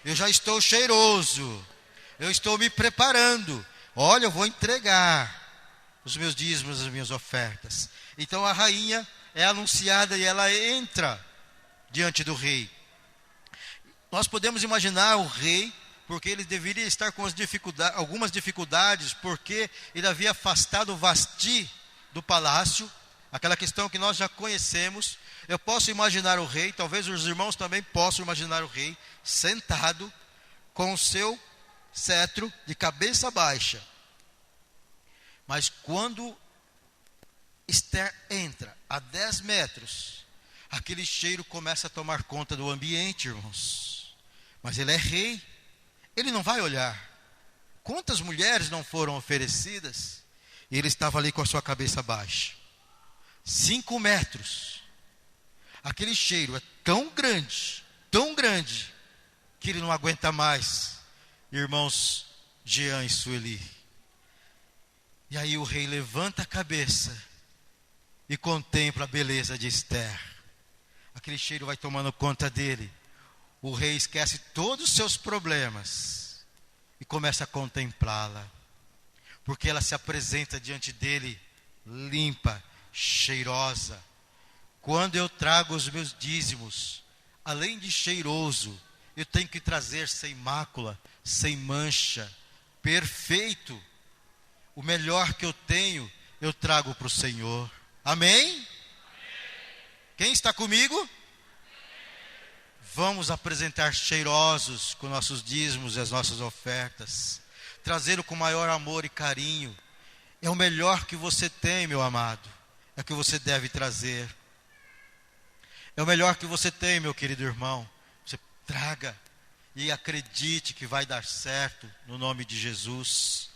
Eu já estou cheiroso. Eu estou me preparando. Olha, eu vou entregar os meus dízimos, as minhas ofertas. Então a rainha é anunciada e ela entra diante do rei. Nós podemos imaginar o rei, porque ele deveria estar com algumas dificuldades, porque ele havia afastado Vasti do palácio, aquela questão que nós já conhecemos. Eu posso imaginar o rei, talvez os irmãos também possam imaginar o rei, sentado com o seu cetro de cabeça baixa. Mas quando Esther entra a 10 metros, aquele cheiro começa a tomar conta do ambiente, irmãos. Mas ele é rei, ele não vai olhar. Quantas mulheres não foram oferecidas? E ele estava ali com a sua cabeça baixa. 5 metros. Aquele cheiro é tão grande, que ele não aguenta mais. Irmãos Jean e Sueli. E aí o rei levanta a cabeça e contempla a beleza de Esther. Aquele cheiro vai tomando conta dele. O rei esquece todos os seus problemas e começa a contemplá-la, porque ela se apresenta diante dele limpa, cheirosa. Quando eu trago os meus dízimos, além de cheiroso, eu tenho que trazer sem mácula, sem mancha, perfeito. O melhor que eu tenho, eu trago para o Senhor. Amém? Amém? Quem está comigo? Amém. Vamos apresentar cheirosos com nossos dízimos e as nossas ofertas. Trazê-lo com maior amor e carinho. É o melhor que você tem, meu amado. É o que você deve trazer. É o melhor que você tem, meu querido irmão. Você traga. e acredite que vai dar certo no nome de Jesus.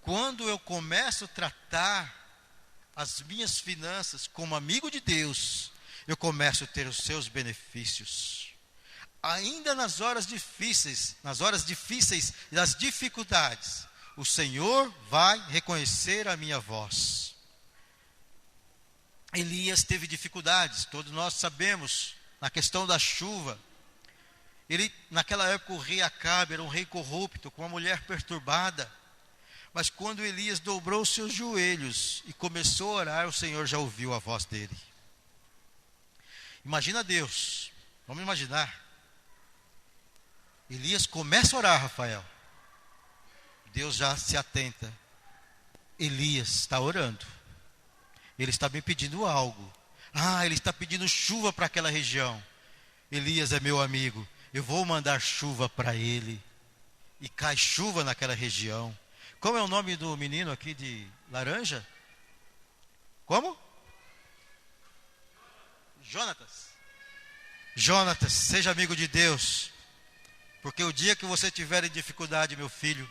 Quando eu começo a tratar as minhas finanças como amigo de Deus, eu começo a ter os seus benefícios. Ainda nas horas difíceis e das dificuldades, o Senhor vai reconhecer a minha voz. Elias teve dificuldades, todos nós sabemos, na questão da chuva. Naquela época, o rei Acabe era um rei corrupto, com uma mulher perturbada. Mas quando Elias dobrou os seus joelhos e começou a orar, o Senhor já ouviu a voz dele. Imagina Deus, vamos imaginar. Elias começa a orar, Rafael. Deus já se atenta. Elias está orando. Ele está me pedindo algo. Ele está pedindo chuva para aquela região. Elias é meu amigo. Eu vou mandar chuva para ele. E cai chuva naquela região. Como é o nome do menino aqui de laranja? Como? Jonatas. Jonatas, seja amigo de Deus. Porque o dia que você tiver em dificuldade, meu filho,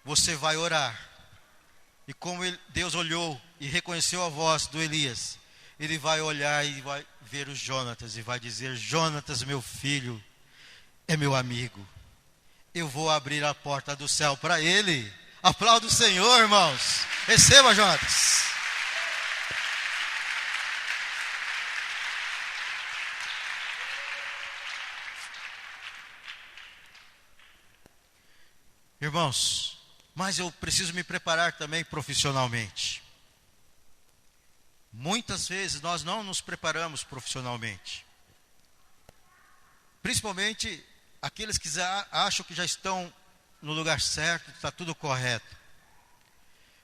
você vai orar. E como Deus olhou e reconheceu a voz do Elias, ele vai olhar e vai ver o Jonatas e vai dizer: Jonatas, meu filho, é meu amigo. Eu vou abrir a porta do céu para ele. Aplauda o Senhor, irmãos. Receba, Jonatas. Irmãos, mas eu preciso me preparar também profissionalmente. Muitas vezes nós não nos preparamos profissionalmente. Principalmente aqueles que acham que já estão no lugar certo, está tudo correto.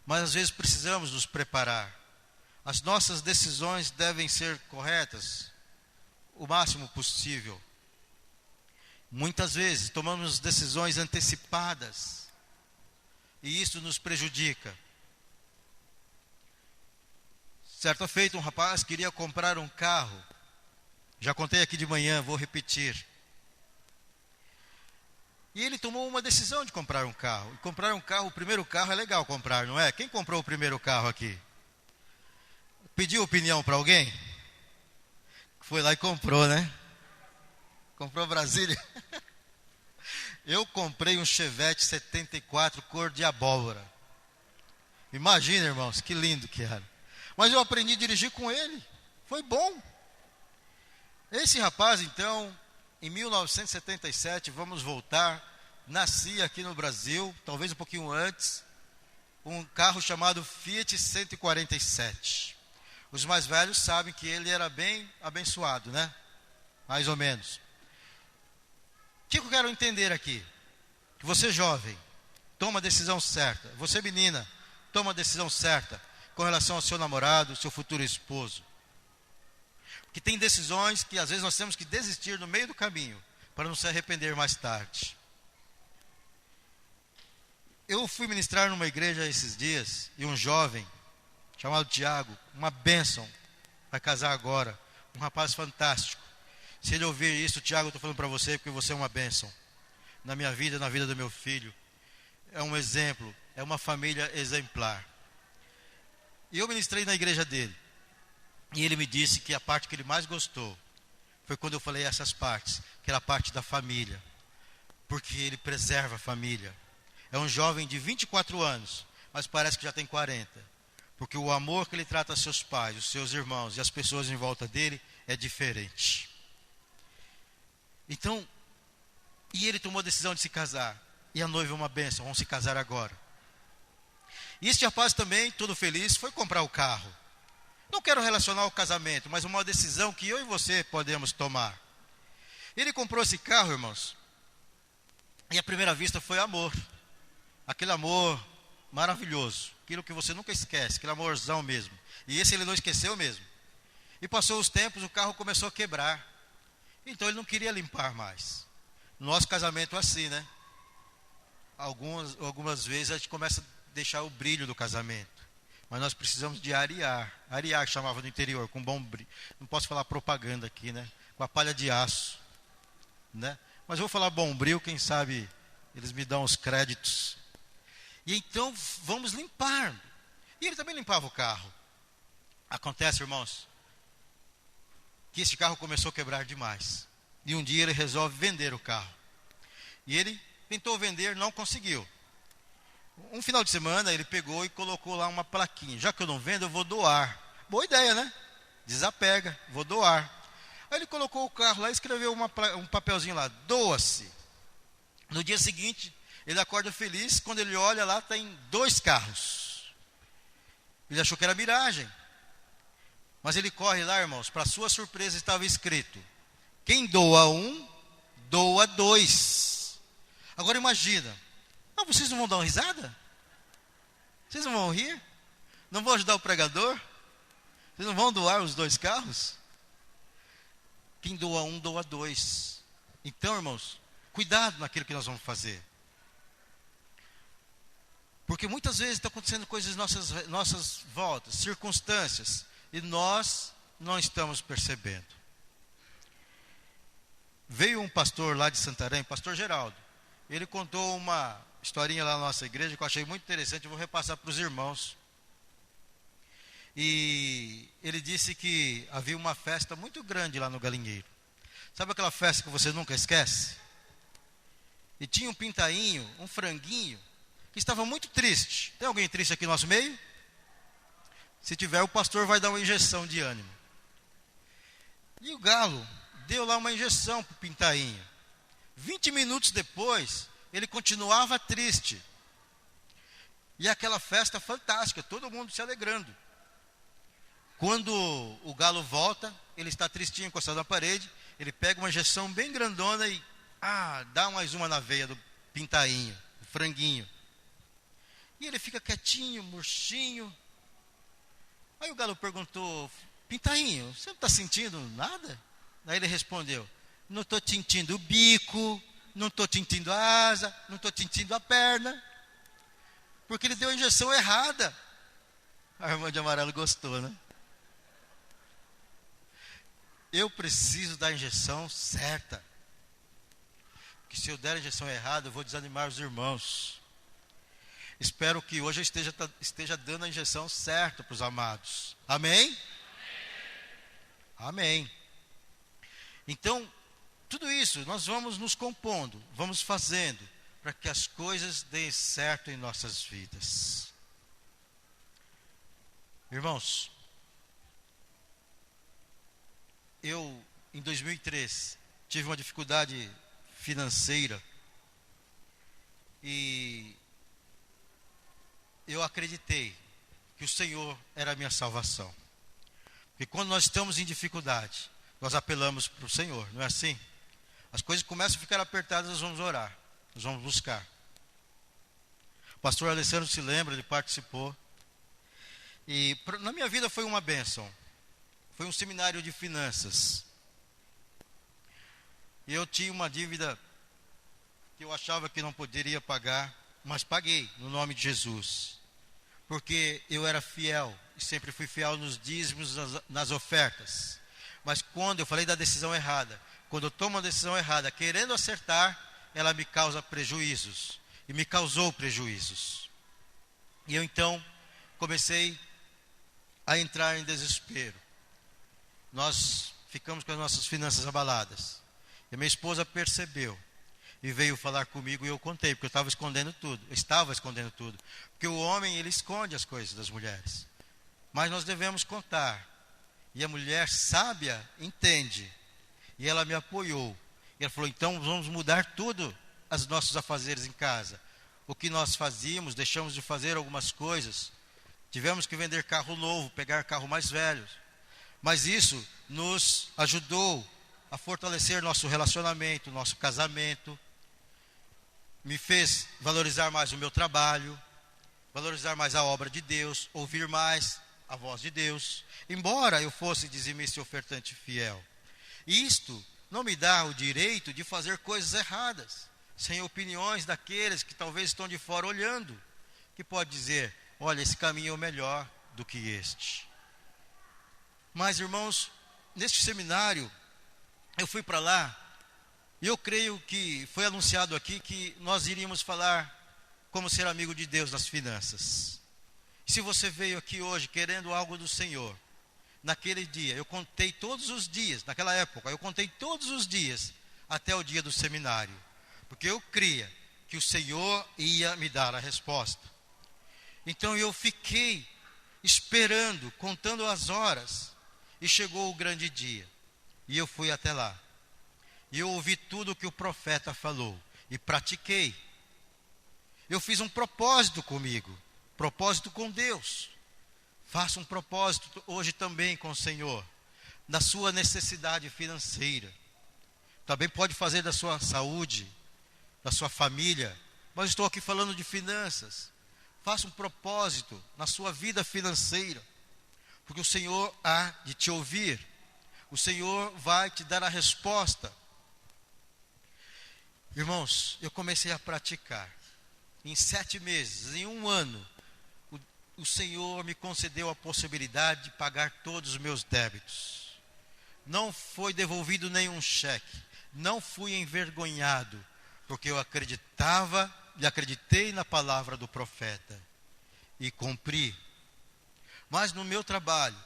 Mas às vezes precisamos nos preparar. As nossas decisões devem ser corretas o máximo possível. Muitas vezes tomamos decisões antecipadas e isso nos prejudica. Certa feita, um rapaz queria comprar um carro. Já contei aqui de manhã, vou repetir. E ele tomou uma decisão de comprar um carro. E comprar um carro, o primeiro carro é legal comprar, não é? Quem comprou o primeiro carro aqui? Pediu opinião para alguém? Foi lá e comprou, né? Comprou Brasília? Eu comprei um Chevette 74 cor de abóbora. Imagina, irmãos, que lindo que era. Mas eu aprendi a dirigir com ele. Foi bom. Esse rapaz, então, em 1977, vamos voltar, nascia aqui no Brasil, talvez um pouquinho antes, um carro chamado Fiat 147. Os mais velhos sabem que ele era bem abençoado, né? Mais ou menos. O que eu quero entender aqui? Que você jovem, toma a decisão certa. Você menina, toma a decisão certa com relação ao seu namorado, seu futuro esposo. Porque tem decisões que às vezes nós temos que desistir no meio do caminho, para não se arrepender mais tarde. Eu fui ministrar numa igreja esses dias, e um jovem, chamado Tiago, uma bênção, vai casar agora, um rapaz fantástico. Se ele ouvir isso, Tiago, eu estou falando para você, porque você é uma bênção. Na minha vida, na vida do meu filho. É um exemplo, é uma família exemplar. E eu ministrei na igreja dele. E ele me disse que a parte que ele mais gostou foi quando eu falei essas partes, que era a parte da família. Porque ele preserva a família. É um jovem de 24 anos, mas parece que já tem 40. Porque o amor que ele trata a seus pais, os seus irmãos e as pessoas em volta dele é diferente. Então, e ele tomou a decisão de se casar. E a noiva é uma bênção, vão se casar agora. E este rapaz também, todo feliz, foi comprar o carro. Não quero relacionar o casamento, mas uma decisão que eu e você podemos tomar. Ele comprou esse carro, irmãos, e à primeira vista foi amor. Aquele amor maravilhoso, aquilo que você nunca esquece, aquele amorzão mesmo. E esse ele não esqueceu mesmo. E passou os tempos, o carro começou a quebrar. Então ele não queria limpar mais. Nosso casamento é assim, né? Algumas vezes a gente começa a deixar o brilho do casamento. Mas nós precisamos de arear. Arear, que chamava no interior, com bom brilho. Não posso falar propaganda aqui, né? Com a palha de aço, né? mas eu vou falar Bombril, quem sabe eles me dão os créditos. E então vamos limpar. E ele também limpava o carro. Acontece, irmãos, que esse carro começou a quebrar demais. E um dia ele resolve vender o carro. E ele tentou vender, não conseguiu. Um final de semana ele pegou e colocou lá uma plaquinha. Já que eu não vendo, eu vou doar. Boa ideia, né? Desapega, vou doar. Aí ele colocou o carro lá e escreveu um papelzinho lá, doa-se. No dia seguinte, ele acorda feliz, quando ele olha lá, tem 2 carros. Ele achou que era miragem. Mas ele corre lá, irmãos, para sua surpresa estava escrito: quem doa 1, doa 2. Agora imagina, vocês não vão dar uma risada? Vocês não vão rir? Não vão ajudar o pregador? Vocês não vão doar os 2 carros? Quem doa 1, doa 2. Então, irmãos, cuidado naquilo que nós vamos fazer. Porque muitas vezes estão acontecendo coisas nossas voltas, circunstâncias, e nós não estamos percebendo. Veio um pastor lá de Santarém, pastor Geraldo. Ele contou uma historinha lá na nossa igreja que eu achei muito interessante, eu vou repassar para os irmãos. E ele disse que havia uma festa muito grande lá no galinheiro. Sabe aquela festa que você nunca esquece? E tinha um pintainho, um franguinho, que estava muito triste. Tem alguém triste aqui no nosso meio? Se tiver, o pastor vai dar uma injeção de ânimo. E o galo deu lá uma injeção para o pintainho. 20 minutos depois, ele continuava triste. E aquela festa fantástica, todo mundo se alegrando. Quando o galo volta, ele está tristinho, encostado na parede, ele pega uma injeção bem grandona e dá mais uma na veia do pintainho, do franguinho. E ele fica quietinho, murchinho. Aí o galo perguntou: pintainho, você não está sentindo nada? Aí ele respondeu: não estou sentindo o bico, não estou sentindo a asa, não estou sentindo a perna. Porque ele deu a injeção errada. A irmã de amarelo gostou, né? Eu preciso da injeção certa. Porque se eu der a injeção errada, eu vou desanimar os irmãos. Espero que hoje eu esteja dando a injeção certa para os amados. Amém? Amém. Então, tudo isso nós vamos nos compondo, vamos fazendo, para que as coisas deem certo em nossas vidas. Irmãos, eu, em 2003, tive uma dificuldade financeira e eu acreditei que o Senhor era a minha salvação. Porque quando nós estamos em dificuldade, nós apelamos para o Senhor, não é assim? As coisas começam a ficar apertadas, nós vamos orar, nós vamos buscar. O pastor Alessandro se lembra, ele participou. E na minha vida foi uma bênção. Foi um seminário de finanças. E eu tinha uma dívida que eu achava que não poderia pagar, mas paguei, no nome de Jesus. Porque eu era fiel, e sempre fui fiel nos dízimos, nas ofertas. Mas quando eu falei da decisão errada, quando eu tomo uma decisão errada, querendo acertar, ela me causa prejuízos. E me causou prejuízos. E eu então comecei a entrar em desespero. Nós ficamos com as nossas finanças abaladas. E minha esposa percebeu e veio falar comigo e eu contei, porque eu estava escondendo tudo. Porque o homem, ele esconde as coisas das mulheres. Mas nós devemos contar. E a mulher sábia entende. E ela me apoiou. E ela falou: então vamos mudar tudo os nossos afazeres em casa. O que nós fazíamos, deixamos de fazer algumas coisas. Tivemos que vender carro novo, pegar carro mais velho. Mas isso nos ajudou a fortalecer nosso relacionamento, nosso casamento. Me fez valorizar mais o meu trabalho, valorizar mais a obra de Deus, ouvir mais a voz de Deus. Embora eu fosse dizimista e ofertante fiel. Isto não me dá o direito de fazer coisas erradas, sem opiniões daqueles que talvez estão de fora olhando, que pode dizer: olha, esse caminho é o melhor do que este. Mas, irmãos, neste seminário, eu fui para lá E eu creio que foi anunciado aqui que nós iríamos falar como ser amigo de Deus nas finanças. Se você veio aqui hoje querendo algo do Senhor, naquele dia, eu contei todos os dias, naquela época, eu contei todos os dias, até o dia do seminário. Porque eu cria que o Senhor ia me dar a resposta. Então eu fiquei esperando, contando as horas, e chegou o grande dia. E eu fui até lá. E eu ouvi tudo o que o profeta falou, e pratiquei. Eu fiz um propósito comigo, propósito com Deus. Faça um propósito hoje também com o Senhor, na sua necessidade financeira. Também pode fazer da sua saúde, da sua família, mas estou aqui falando de finanças. Faça um propósito na sua vida financeira, porque o Senhor há de te ouvir. O Senhor vai te dar a resposta. Irmãos, eu comecei a praticar. Em 7 meses, em 1 ano, o Senhor me concedeu a possibilidade de pagar todos os meus débitos. Não foi devolvido nenhum cheque. Não fui envergonhado, porque eu acreditava e acreditei na palavra do profeta. E cumpri. Mas no meu trabalho,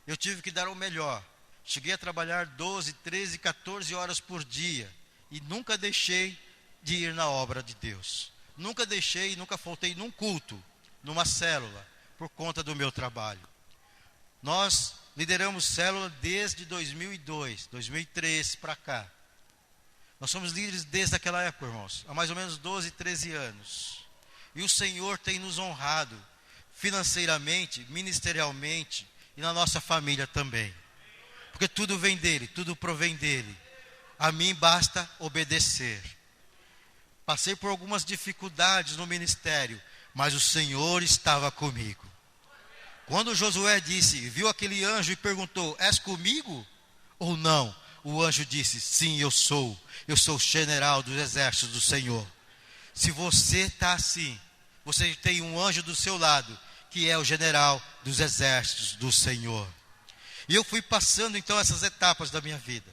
eu tive que dar o melhor. Cheguei a trabalhar 12, 13, 14 horas por dia. E nunca deixei de ir na obra de Deus. Nunca deixei, nunca faltei num culto, numa célula, por conta do meu trabalho. Nós lideramos célula desde 2002, 2003 para cá. Nós somos líderes desde aquela época, irmãos, há mais ou menos 12, 13 anos. E o Senhor tem nos honrado financeiramente, ministerialmente e na nossa família também. Porque tudo vem dele, tudo provém dele. A mim basta obedecer. Passei por algumas dificuldades no ministério, mas o Senhor estava comigo. Quando Josué viu aquele anjo e perguntou: és comigo ou não? O anjo disse: sim, eu sou o general dos exércitos do Senhor. Se você está assim, você tem um anjo do seu lado, que é o general dos exércitos do Senhor. E eu fui passando então essas etapas da minha vida.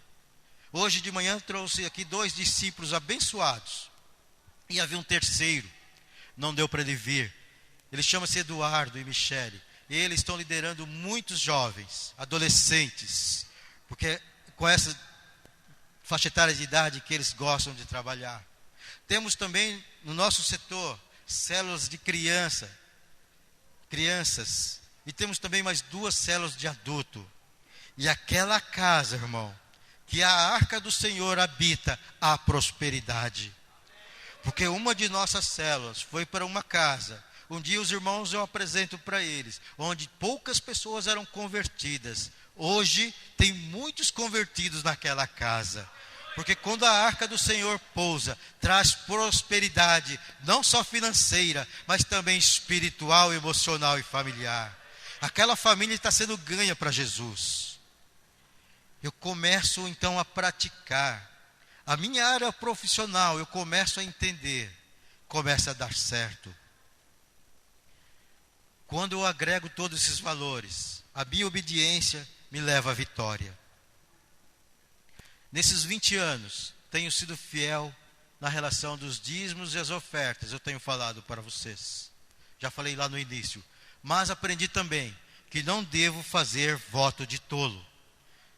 Hoje de manhã trouxe aqui 2 discípulos abençoados. E havia um terceiro, não deu para ele vir. Ele chama-se Eduardo e Michele. E eles estão liderando muitos jovens, adolescentes, porque com essa faixa etária de idade que eles gostam de trabalhar. Temos também no nosso setor células de crianças, e temos também mais 2 células de adulto. E aquela casa, irmão, que a arca do Senhor habita, a prosperidade. Porque uma de nossas células foi para uma casa. Um dia os irmãos eu apresento para eles, onde poucas pessoas eram convertidas. Hoje tem muitos convertidos naquela casa. Porque quando a arca do Senhor pousa, traz prosperidade, não só financeira, mas também espiritual, emocional e familiar. Aquela família está sendo ganha para Jesus. Eu começo então a praticar. A minha área profissional, eu começo a entender, começa a dar certo. Quando eu agrego todos esses valores, a minha obediência me leva à vitória. Nesses 20 anos, tenho sido fiel na relação dos dízimos e as ofertas, eu tenho falado para vocês. Já falei lá no início. Mas aprendi também que não devo fazer voto de tolo.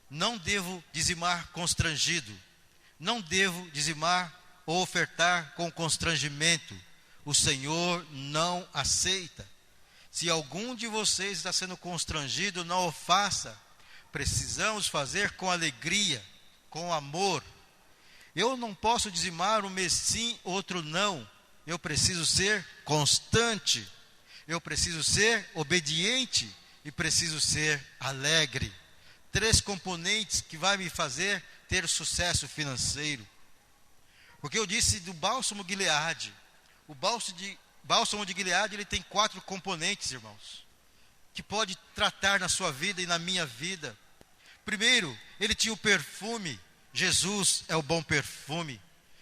Não devo dizimar constrangido. Não devo dizimar ou ofertar com constrangimento. O Senhor não aceita. Se algum de vocês está sendo constrangido, não o faça. Precisamos fazer com alegria, com amor. Eu não posso dizimar um mês sim, outro não. Eu preciso ser constante. Eu preciso ser obediente e preciso ser alegre. 3 componentes que vai me fazer ter sucesso financeiro. Porque eu disse do bálsamo Gileade. O bálsamo de Gileade, ele tem 4 componentes, irmãos, que pode tratar na sua vida e na minha vida. Primeiro, ele tinha o perfume. Jesus é o bom perfume.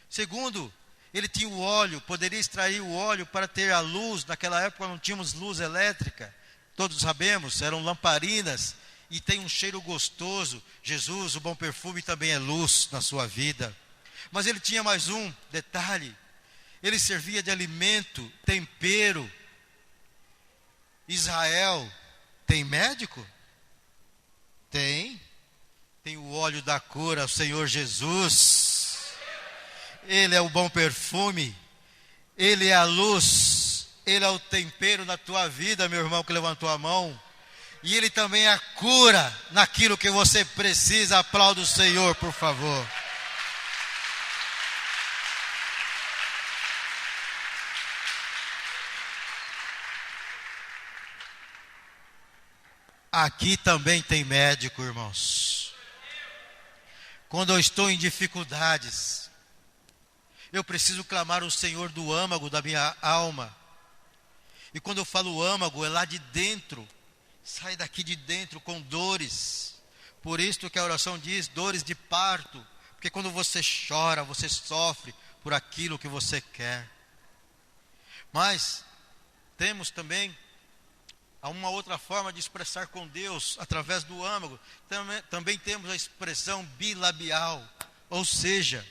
Segundo, ele tinha o óleo, poderia extrair o óleo para ter a luz. Naquela época não tínhamos luz elétrica, todos sabemos, eram lamparinas, e tem um cheiro gostoso. Jesus, o bom perfume, também é luz na sua vida. Mas ele tinha mais um detalhe. Ele servia de alimento, tempero. Israel tem médico? Tem. Tem o óleo da cura, o Senhor Jesus. Ele é o bom perfume. Ele é a luz. Ele é o tempero na tua vida, meu irmão que levantou a mão. E Ele também é a cura naquilo que você precisa. Aplauda o Senhor, por favor. Aqui também tem médico, irmãos. Quando eu estou em dificuldades, eu preciso clamar o Senhor do âmago da minha alma. E quando eu falo âmago, é lá de dentro. Sai daqui de dentro com dores. Por isso que a oração diz dores de parto. Porque quando você chora, você sofre por aquilo que você quer. Mas temos também uma outra forma de expressar com Deus através do âmago. Também temos a expressão bilabial. Ou seja,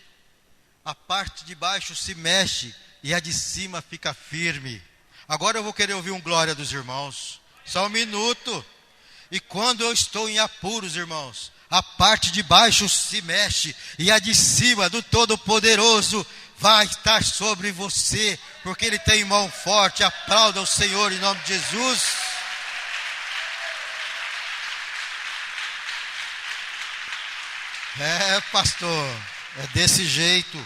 a parte de baixo se mexe e a de cima fica firme. Agora eu vou querer ouvir um glória dos irmãos. Só um minuto. E quando eu estou em apuros, irmãos, a parte de baixo se mexe e a de cima do Todo-Poderoso vai estar sobre você, porque Ele tem mão forte. Aplauda o Senhor em nome de Jesus. É, pastor, é desse jeito.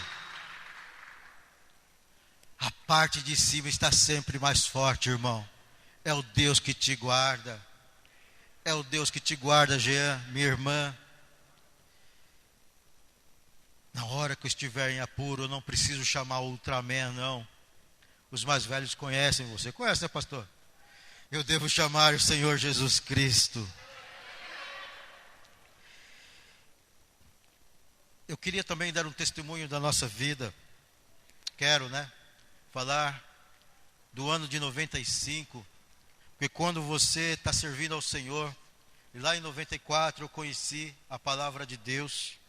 A parte de cima está sempre mais forte, irmão. É o Deus que te guarda. É o Deus que te guarda, Jean, minha irmã. Na hora que eu estiver em apuro, eu não preciso chamar o Ultraman, não. Os mais velhos conhecem, você conhece, né, pastor? Eu devo chamar o Senhor Jesus Cristo. Eu queria também dar um testemunho da nossa vida. Quero, né? Falar do ano de 95. Porque quando você está servindo ao Senhor, e lá em 94 eu conheci a palavra de Deus.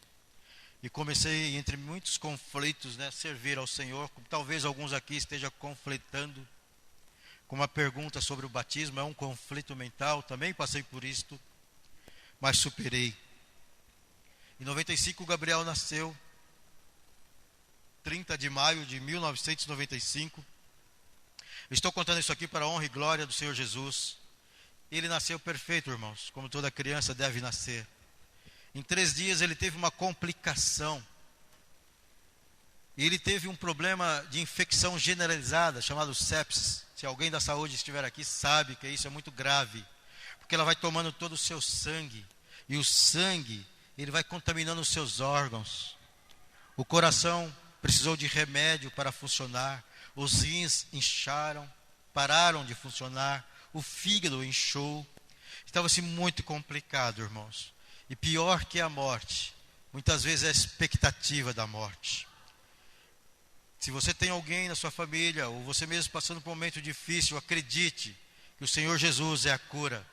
E comecei, entre muitos conflitos, né, servir ao Senhor. Talvez alguns aqui estejam conflitando com uma pergunta sobre o batismo. É um conflito mental, também passei por isto, mas superei. Em 95 o Gabriel nasceu, 30 de maio de 1995. Estou contando isso aqui para a honra e glória do Senhor Jesus. Ele nasceu perfeito, irmãos, como toda criança deve nascer. Em 3 dias ele teve uma complicação. E ele teve um problema de infecção generalizada, chamado sepsis. Se alguém da saúde estiver aqui, sabe que isso é muito grave. Porque ela vai tomando todo o seu sangue. E o sangue, ele vai contaminando os seus órgãos. O coração precisou de remédio para funcionar. Os rins incharam, pararam de funcionar. O fígado inchou. Estava-se muito complicado, irmãos. E pior que a morte, muitas vezes é a expectativa da morte. Se você tem alguém na sua família, ou você mesmo passando por um momento difícil, acredite que o Senhor Jesus é a cura.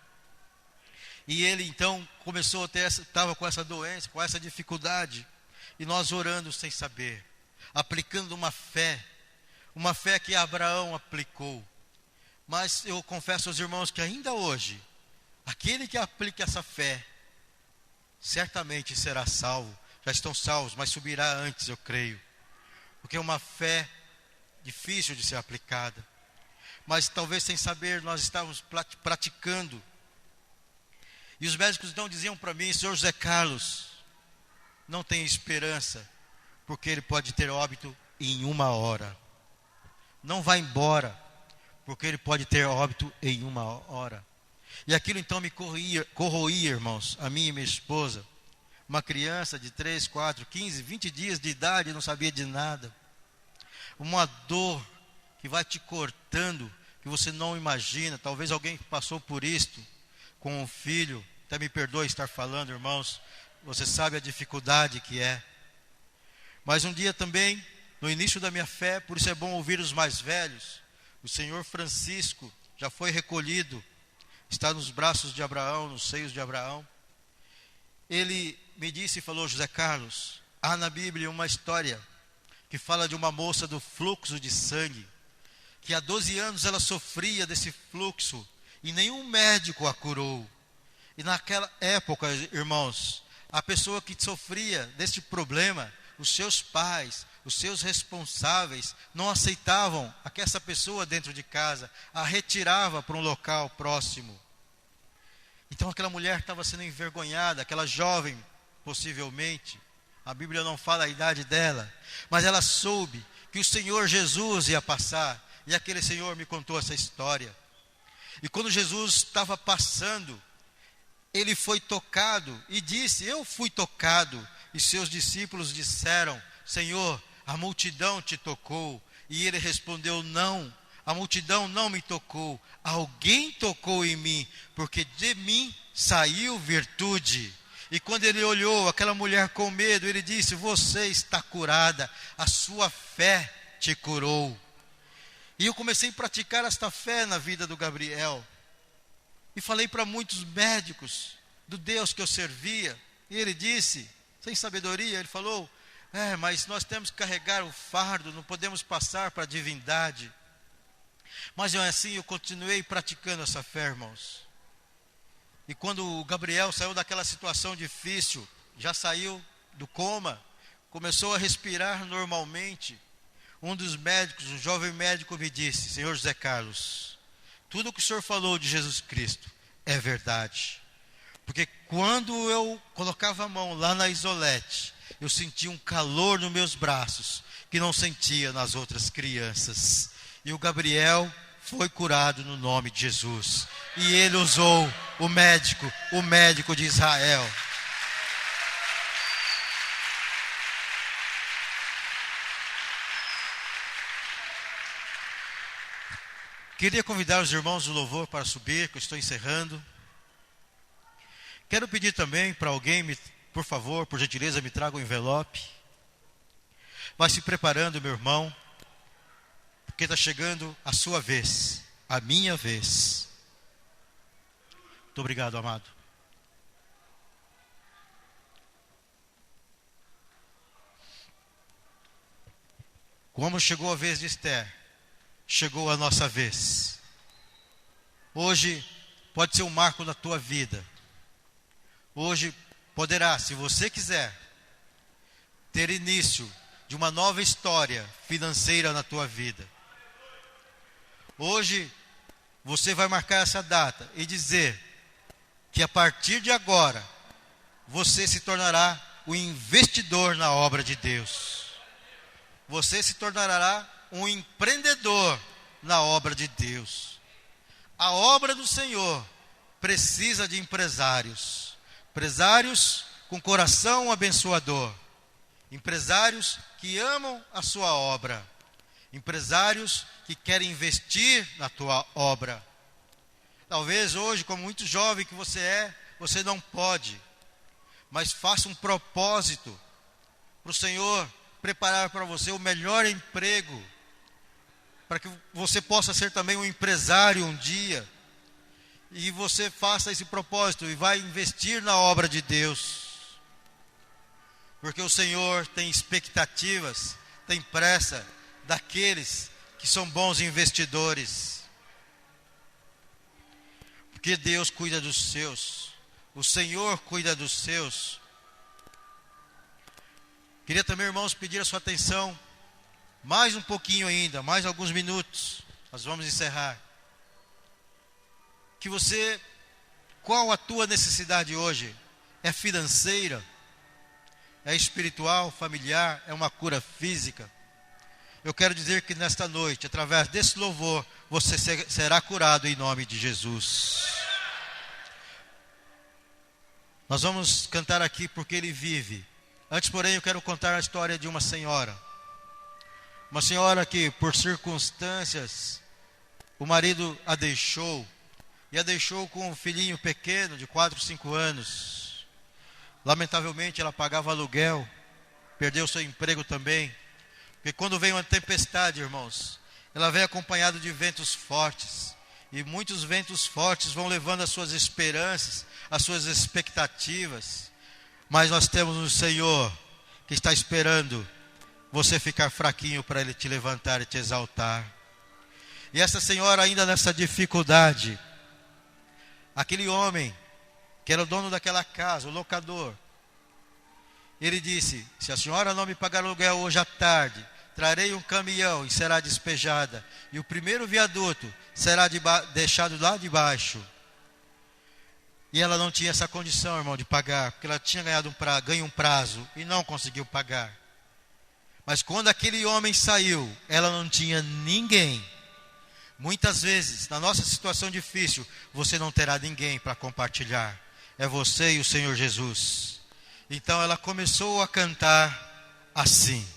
E ele então começou a ter estava com essa doença, com essa dificuldade. E nós orando sem saber, aplicando uma fé que Abraão aplicou. Mas eu confesso aos irmãos que ainda hoje, aquele que aplica essa fé, certamente será salvo. Já estão salvos, mas subirá antes, eu creio. Porque é uma fé difícil de ser aplicada. Mas talvez sem saber, nós estávamos praticando. E os médicos então diziam para mim: Senhor José Carlos, não tem esperança, porque ele pode ter óbito em 1 hora. Não vá embora, porque ele pode ter óbito em 1 hora. E aquilo então me corroía, irmãos, a mim e minha esposa. Uma criança de 3, 4, 15, 20 dias de idade, não sabia de nada. Uma dor que vai te cortando, que você não imagina. Talvez alguém passou por isto com um filho. Até me perdoe estar falando, irmãos. Você sabe a dificuldade que é. Mas um dia também, no início da minha fé, por isso é bom ouvir os mais velhos. O Senhor Francisco já foi recolhido, está nos braços de Abraão, nos seios de Abraão. Ele me disse e falou: José Carlos, Há na Bíblia uma história que fala de uma moça do fluxo de sangue, que há 12 anos ela sofria desse fluxo e nenhum médico a curou. E naquela época, irmãos, a pessoa que sofria deste problema, os seus pais, os seus responsáveis, não aceitavam essa pessoa dentro de casa, a retirava para um local próximo. Então aquela mulher estava sendo envergonhada, aquela jovem, possivelmente, a Bíblia não fala a idade dela, mas ela soube que o Senhor Jesus ia passar, e aquele Senhor me contou essa história. E quando Jesus estava passando, ele foi tocado e disse: eu fui tocado. E seus discípulos disseram: Senhor, a multidão te tocou. E ele respondeu: não, a multidão não me tocou, alguém tocou em mim, porque de mim saiu virtude. E quando ele olhou aquela mulher com medo, ele disse: você está curada, a sua fé te curou. E eu comecei a praticar esta fé na vida do Gabriel. E falei para muitos médicos do Deus que eu servia. E ele disse, sem sabedoria, ele falou: mas nós temos que carregar o fardo, não podemos passar para a divindade. Mas assim eu continuei praticando essa fé, irmãos. E quando o Gabriel saiu daquela situação difícil, já saiu do coma, começou a respirar normalmente, um dos médicos, um jovem médico, me disse: Senhor José Carlos, tudo o que o senhor falou de Jesus Cristo é verdade. Porque quando eu colocava a mão lá na isolete, eu sentia um calor nos meus braços, que não sentia nas outras crianças. E o Gabriel foi curado no nome de Jesus. E ele usou o médico de Israel. Queria convidar os irmãos do louvor para subir, que eu estou encerrando. Quero pedir também para alguém, por favor, por gentileza, me traga um envelope. Vai se preparando, meu irmão, porque está chegando a sua vez, a minha vez. Muito obrigado, amado. Como chegou a vez de Esther, chegou a nossa vez. Hoje pode ser um marco na tua vida. Hoje poderá, se você quiser, ter início de uma nova história financeira na tua vida. Hoje você vai marcar essa data e dizer que a partir de agora você se tornará um investidor na obra de Deus. Você se tornará um empreendedor na obra de Deus. A obra do Senhor precisa de empresários. Empresários com coração abençoador. Empresários que amam a sua obra. Empresários que querem investir na tua obra. Talvez hoje, como muito jovem que você não pode. Mas faça um propósito para o Senhor preparar para você o melhor emprego, para que você possa ser também um empresário um dia, e você faça esse propósito e vai investir na obra de Deus, porque o Senhor tem expectativas, tem pressa daqueles que são bons investidores, porque Deus cuida dos seus, o Senhor cuida dos seus. Queria também, irmãos, pedir a sua atenção, mais um pouquinho ainda, mais alguns minutos, nós vamos encerrar. Que você, qual a tua necessidade hoje? É financeira? É espiritual, familiar? É uma cura física? Eu quero dizer que nesta noite, através desse louvor, você será curado em nome de Jesus. Nós vamos cantar aqui porque Ele vive. Antes, porém, eu quero contar a história de uma senhora. Uma senhora que, por circunstâncias, o marido a deixou. E a deixou com um filhinho pequeno, de 4, 5 anos. Lamentavelmente, ela pagava aluguel. Perdeu seu emprego também. Porque quando vem uma tempestade, irmãos, ela vem acompanhada de ventos fortes. E muitos ventos fortes vão levando as suas esperanças, as suas expectativas. Mas nós temos um Senhor que está esperando você ficar fraquinho para Ele te levantar e te exaltar. E essa senhora ainda nessa dificuldade, aquele homem que era o dono daquela casa, o locador, ele disse: se a senhora não me pagar aluguel hoje à tarde, trarei um caminhão e será despejada, e o primeiro viaduto será deixado lá de baixo. E ela não tinha essa condição, irmão, de pagar, porque ela tinha ganho um prazo e não conseguiu pagar. Mas quando aquele homem saiu, ela não tinha ninguém. Muitas vezes, na nossa situação difícil, você não terá ninguém para compartilhar. É você e o Senhor Jesus. Então ela começou a cantar assim.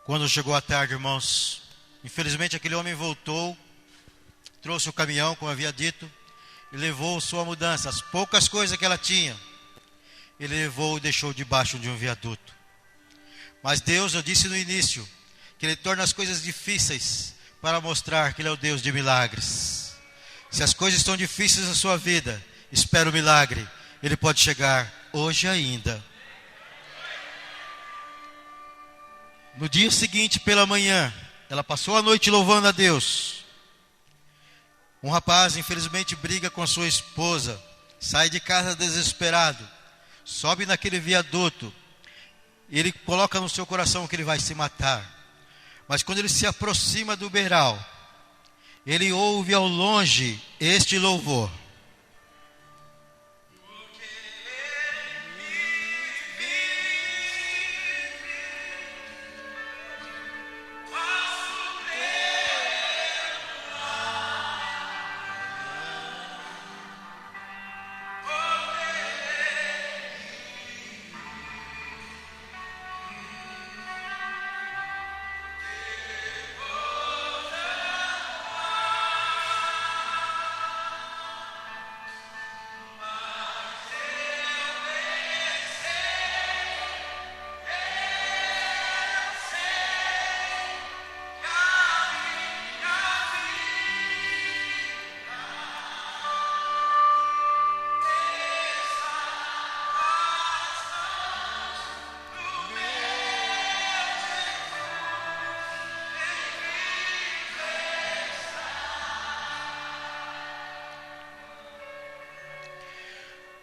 Quando chegou a tarde, irmãos, infelizmente aquele homem voltou, trouxe o caminhão, como havia dito, e levou sua mudança, as poucas coisas que ela tinha, ele levou e deixou debaixo de um viaduto. Mas Deus, eu disse no início, que Ele torna as coisas difíceis para mostrar que Ele é o Deus de milagres. Se as coisas estão difíceis na sua vida, espera o milagre, ele pode chegar hoje ainda. No dia seguinte, pela manhã, ela passou a noite louvando a Deus. Um rapaz, infelizmente, briga com a sua esposa, sai de casa desesperado, sobe naquele viaduto, e ele coloca no seu coração que ele vai se matar. Mas quando ele se aproxima do beiral, ele ouve ao longe este louvor.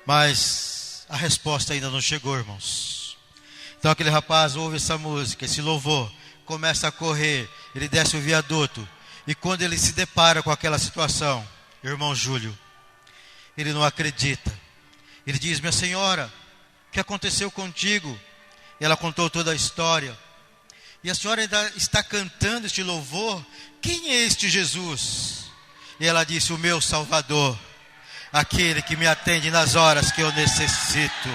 Mas a resposta ainda não chegou, irmãos. Então aquele rapaz ouve essa música, esse louvor, começa a correr, ele desce o viaduto, e quando ele se depara com aquela situação, irmão Júlio, ele não acredita. Ele diz: minha senhora, o que aconteceu contigo? E ela contou toda a história. E a senhora ainda está cantando este louvor? Quem é este Jesus? E ela disse: o meu Salvador, aquele que me atende nas horas que eu necessito.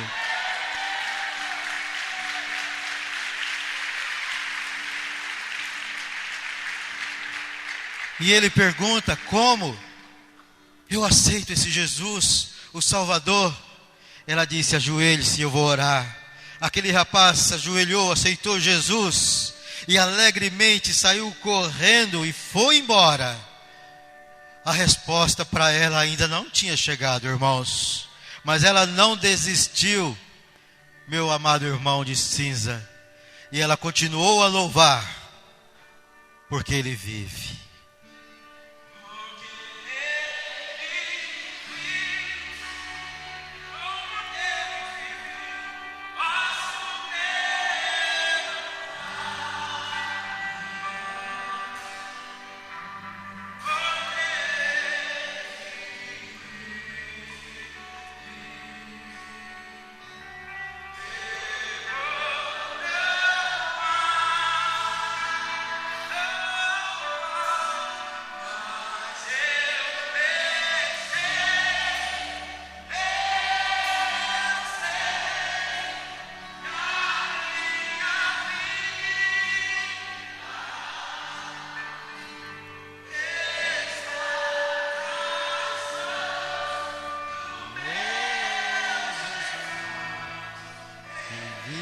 E ele pergunta: como eu aceito esse Jesus, o Salvador? Ela disse: ajoelhe-se, eu vou orar. Aquele rapaz se ajoelhou, aceitou Jesus e alegremente saiu correndo e foi embora. A resposta para ela ainda não tinha chegado, irmãos, mas ela não desistiu, meu amado irmão de cinza, e ela continuou a louvar, porque Ele vive.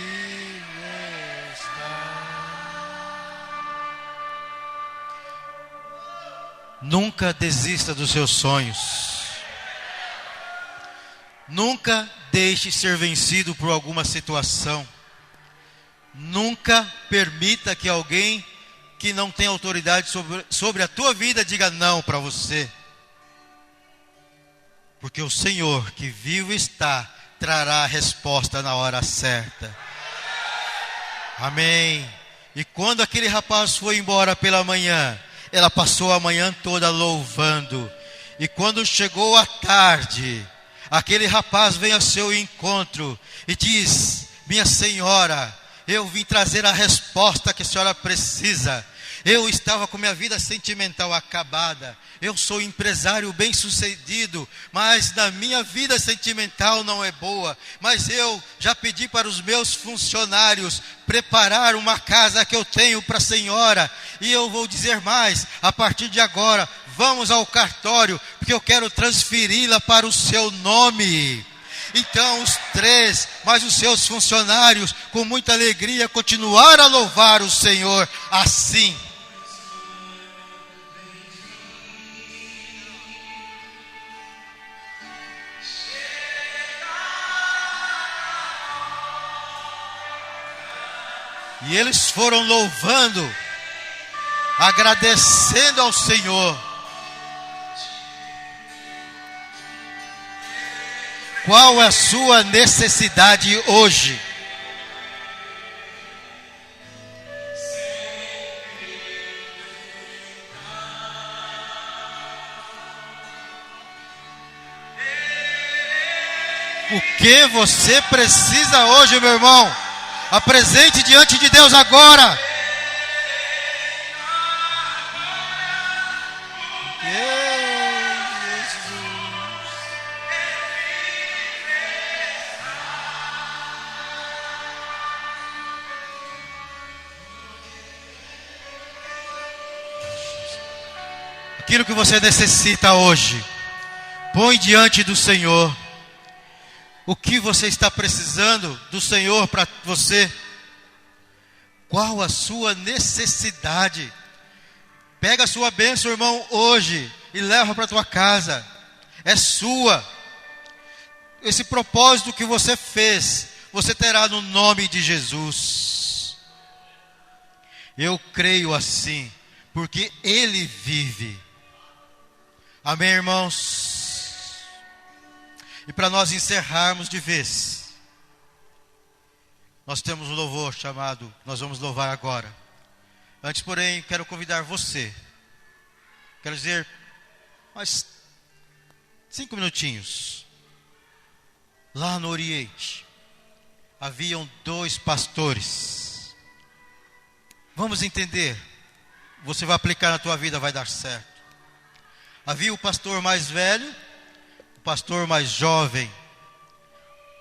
vive está. Nunca desista dos seus sonhos. Nunca deixe ser vencido por alguma situação. Nunca permita que alguém que não tem autoridade sobre a tua vida diga não para você. Porque o Senhor que vivo está, trará a resposta na hora certa. Amém. E quando aquele rapaz foi embora pela manhã, ela passou a manhã toda louvando. E quando chegou a tarde, aquele rapaz vem ao seu encontro e diz: minha senhora, eu vim trazer a resposta que a senhora precisa. Eu estava com minha vida sentimental acabada. Eu sou empresário bem-sucedido, mas na minha vida sentimental não é boa. Mas eu já pedi para os meus funcionários preparar uma casa que eu tenho para a senhora. E eu vou dizer mais, a partir de agora, vamos ao cartório, porque eu quero transferi-la para o seu nome. Então os três, mais os seus funcionários, com muita alegria, continuaram a louvar o Senhor assim. E eles foram louvando, agradecendo ao Senhor. Qual é a sua necessidade hoje? O que você precisa hoje, meu irmão? Apresente diante de Deus agora. Aquilo que você necessita hoje, põe diante do Senhor. O que você está precisando do Senhor para você? Qual a sua necessidade? Pega a sua bênção, irmão, hoje e leva para a tua casa. É sua. Esse propósito que você fez, você terá no nome de Jesus. Eu creio assim, porque Ele vive. Amém, irmãos? E para nós encerrarmos de vez, nós temos um louvor chamado, nós vamos louvar agora. Antes, porém, quero convidar você. Quero dizer, mais 5 minutinhos. Lá no Oriente, haviam 2 pastores. Vamos entender. Você vai aplicar na tua vida, vai dar certo. Havia o pastor mais velho, pastor mais jovem.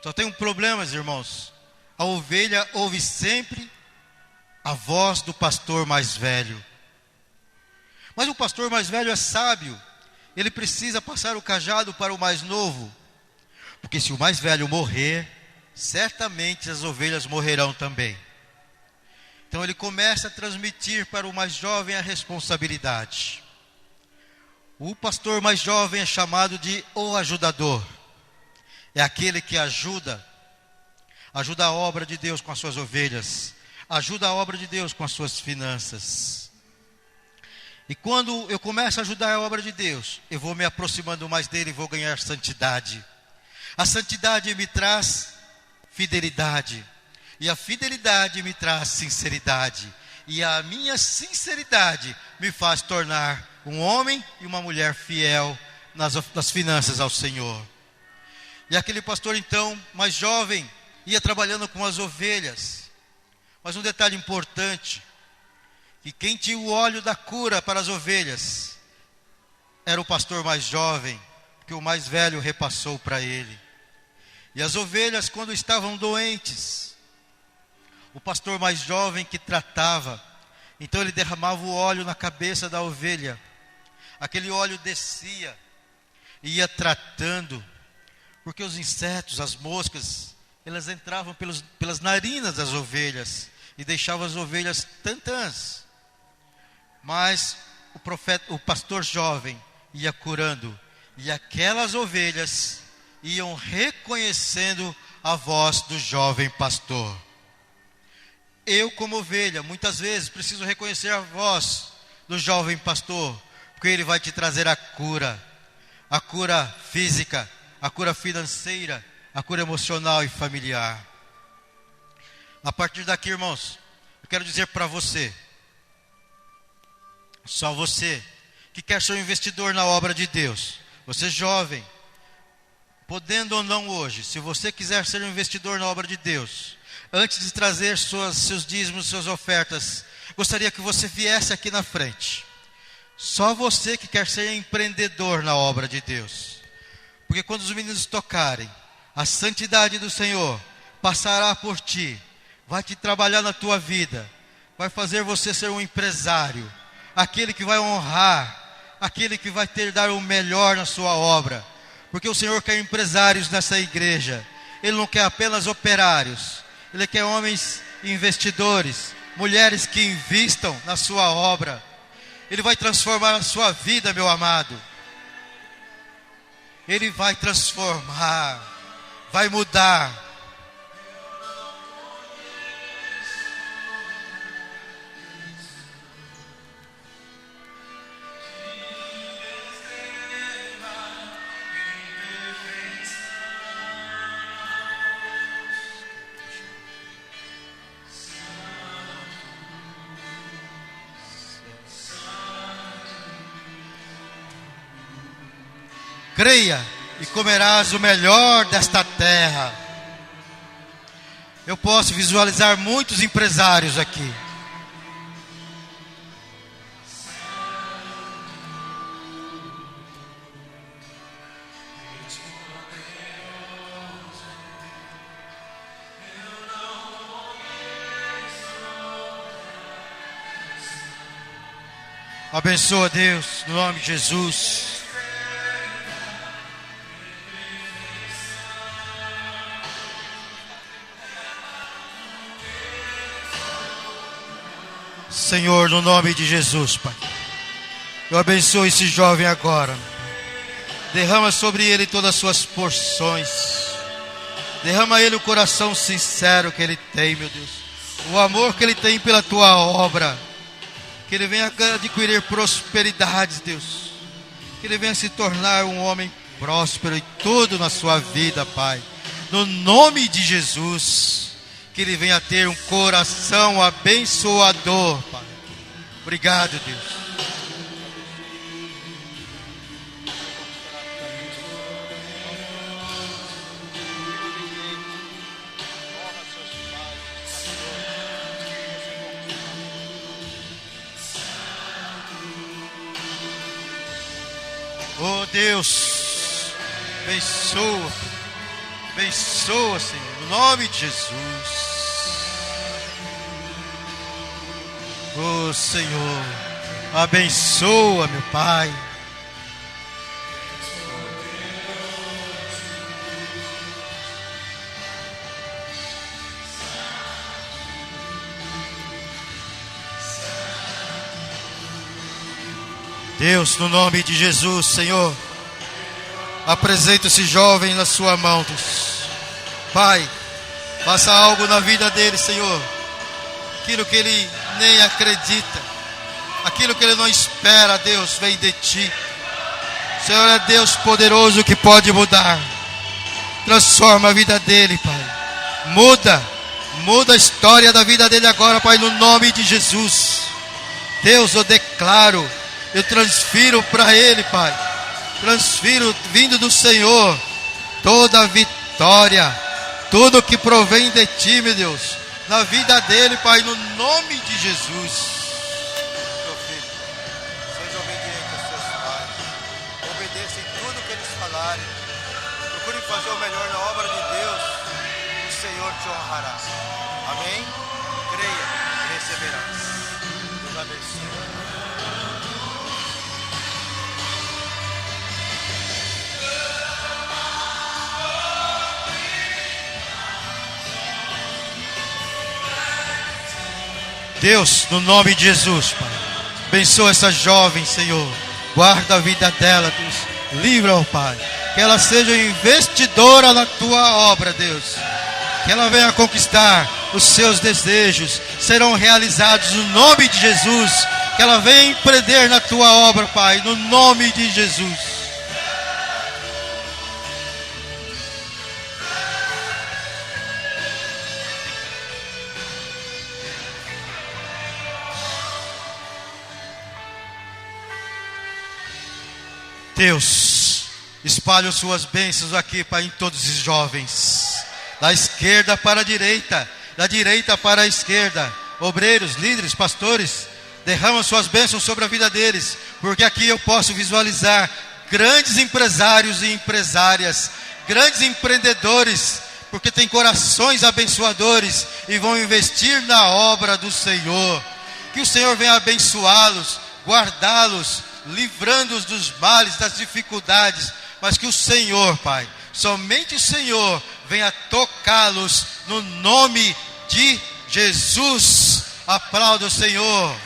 Só tem um problema, irmãos. A ovelha ouve sempre a voz do pastor mais velho. Mas o pastor mais velho é sábio. Ele precisa passar o cajado para o mais novo. Porque se o mais velho morrer, certamente as ovelhas morrerão também. Então ele começa a transmitir para o mais jovem a responsabilidade. O pastor mais jovem é chamado de o ajudador. É aquele que ajuda a obra de Deus com as suas ovelhas, ajuda a obra de Deus com as suas finanças. E quando eu começo a ajudar a obra de Deus, eu vou me aproximando mais dele e vou ganhar santidade. A santidade me traz fidelidade, e a fidelidade me traz sinceridade, e a minha sinceridade me faz tornar um homem e uma mulher fiel nas finanças ao Senhor. E aquele pastor então, mais jovem, ia trabalhando com as ovelhas. Mas um detalhe importante, que quem tinha o óleo da cura para as ovelhas era o pastor mais jovem, que o mais velho repassou para ele. E as ovelhas, quando estavam doentes, o pastor mais jovem que tratava, então ele derramava o óleo na cabeça da ovelha. Aquele óleo descia e ia tratando, porque os insetos, as moscas elas entravam pelas narinas das ovelhas e deixavam as ovelhas tantãs. Mas o pastor jovem ia curando, e aquelas ovelhas iam reconhecendo a voz do jovem pastor. Eu, como ovelha, muitas vezes preciso reconhecer a voz do jovem pastor, porque ele vai te trazer a cura física, a cura financeira, a cura emocional e familiar. A partir daqui, irmãos, eu quero dizer para você, só você que quer ser um investidor na obra de Deus, você jovem, podendo ou não hoje, se você quiser ser um investidor na obra de Deus, antes de trazer seus dízimos, suas ofertas, gostaria que você viesse aqui na frente. Só você que quer ser empreendedor na obra de Deus. Porque quando os meninos tocarem, a santidade do Senhor passará por ti, vai te trabalhar na tua vida, vai fazer você ser um empresário, aquele que vai honrar, aquele que vai dar o melhor na sua obra. Porque o Senhor quer empresários nessa igreja. Ele não quer apenas operários. Ele quer homens investidores, mulheres que investam na sua obra. Ele vai transformar a sua vida, meu amado. Ele vai transformar, vai mudar. Creia e comerás o melhor desta terra. Eu posso visualizar muitos empresários aqui. Abençoa, Deus, no nome de Jesus. Senhor, no nome de Jesus, Pai, eu abençoo esse jovem agora. Derrama sobre ele todas as suas porções. Derrama a ele o coração sincero que ele tem, meu Deus. O amor que ele tem pela tua obra. Que ele venha adquirir prosperidades, Deus. Que ele venha se tornar um homem próspero em tudo na sua vida, Pai. No nome de Jesus. Que ele venha ter um coração abençoador, Pai. Obrigado, Deus. Oh Deus, abençoa, abençoa, Senhor, no nome de Jesus. Oh Senhor, abençoa, meu Pai. Deus, no nome de Jesus, Senhor, apresenta esse jovem na sua mão, Deus. Pai, faça algo na vida dele, Senhor. Aquilo que ele nem acredita, aquilo que ele não espera, Deus, vem de ti. Senhor é Deus poderoso que pode mudar. Transforma a vida dele, Pai. Muda a história da vida dele agora, Pai, no nome de Jesus. Deus, eu declaro, eu transfiro para ele, Pai. Transfiro, vindo do Senhor, toda a vitória, tudo que provém de ti, meu Deus, na vida dele, Pai, no nome de Jesus. Meu filho, seja obediente aos seus pais. Obedeça em tudo que eles falarem. Procure fazer o melhor na obra de Deus. O Senhor te honrará. Amém? Creia e receberás. Deus abençoe. Deus, no nome de Jesus, Pai, abençoa essa jovem, Senhor. Guarda a vida dela, Deus. Livra, ó Pai. Que ela seja investidora na tua obra, Deus. Que ela venha conquistar os seus desejos. Serão realizados no nome de Jesus. Que ela venha empreender na tua obra, Pai. No nome de Jesus. Deus, espalhe suas bênçãos aqui, Pai, em todos os jovens, da esquerda para a direita, da direita para a esquerda, obreiros, líderes, pastores, derrama suas bênçãos sobre a vida deles, porque aqui eu posso visualizar grandes empresários e empresárias, grandes empreendedores, porque têm corações abençoadores e vão investir na obra do Senhor. Que o Senhor venha abençoá-los, guardá-los, livrando-os dos males, das dificuldades, mas que o Senhor, Pai, somente o Senhor venha tocá-los no nome de Jesus. Aplauda o Senhor.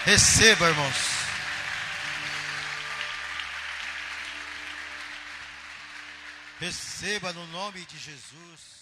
Receba, irmãos. Receba no nome de Jesus.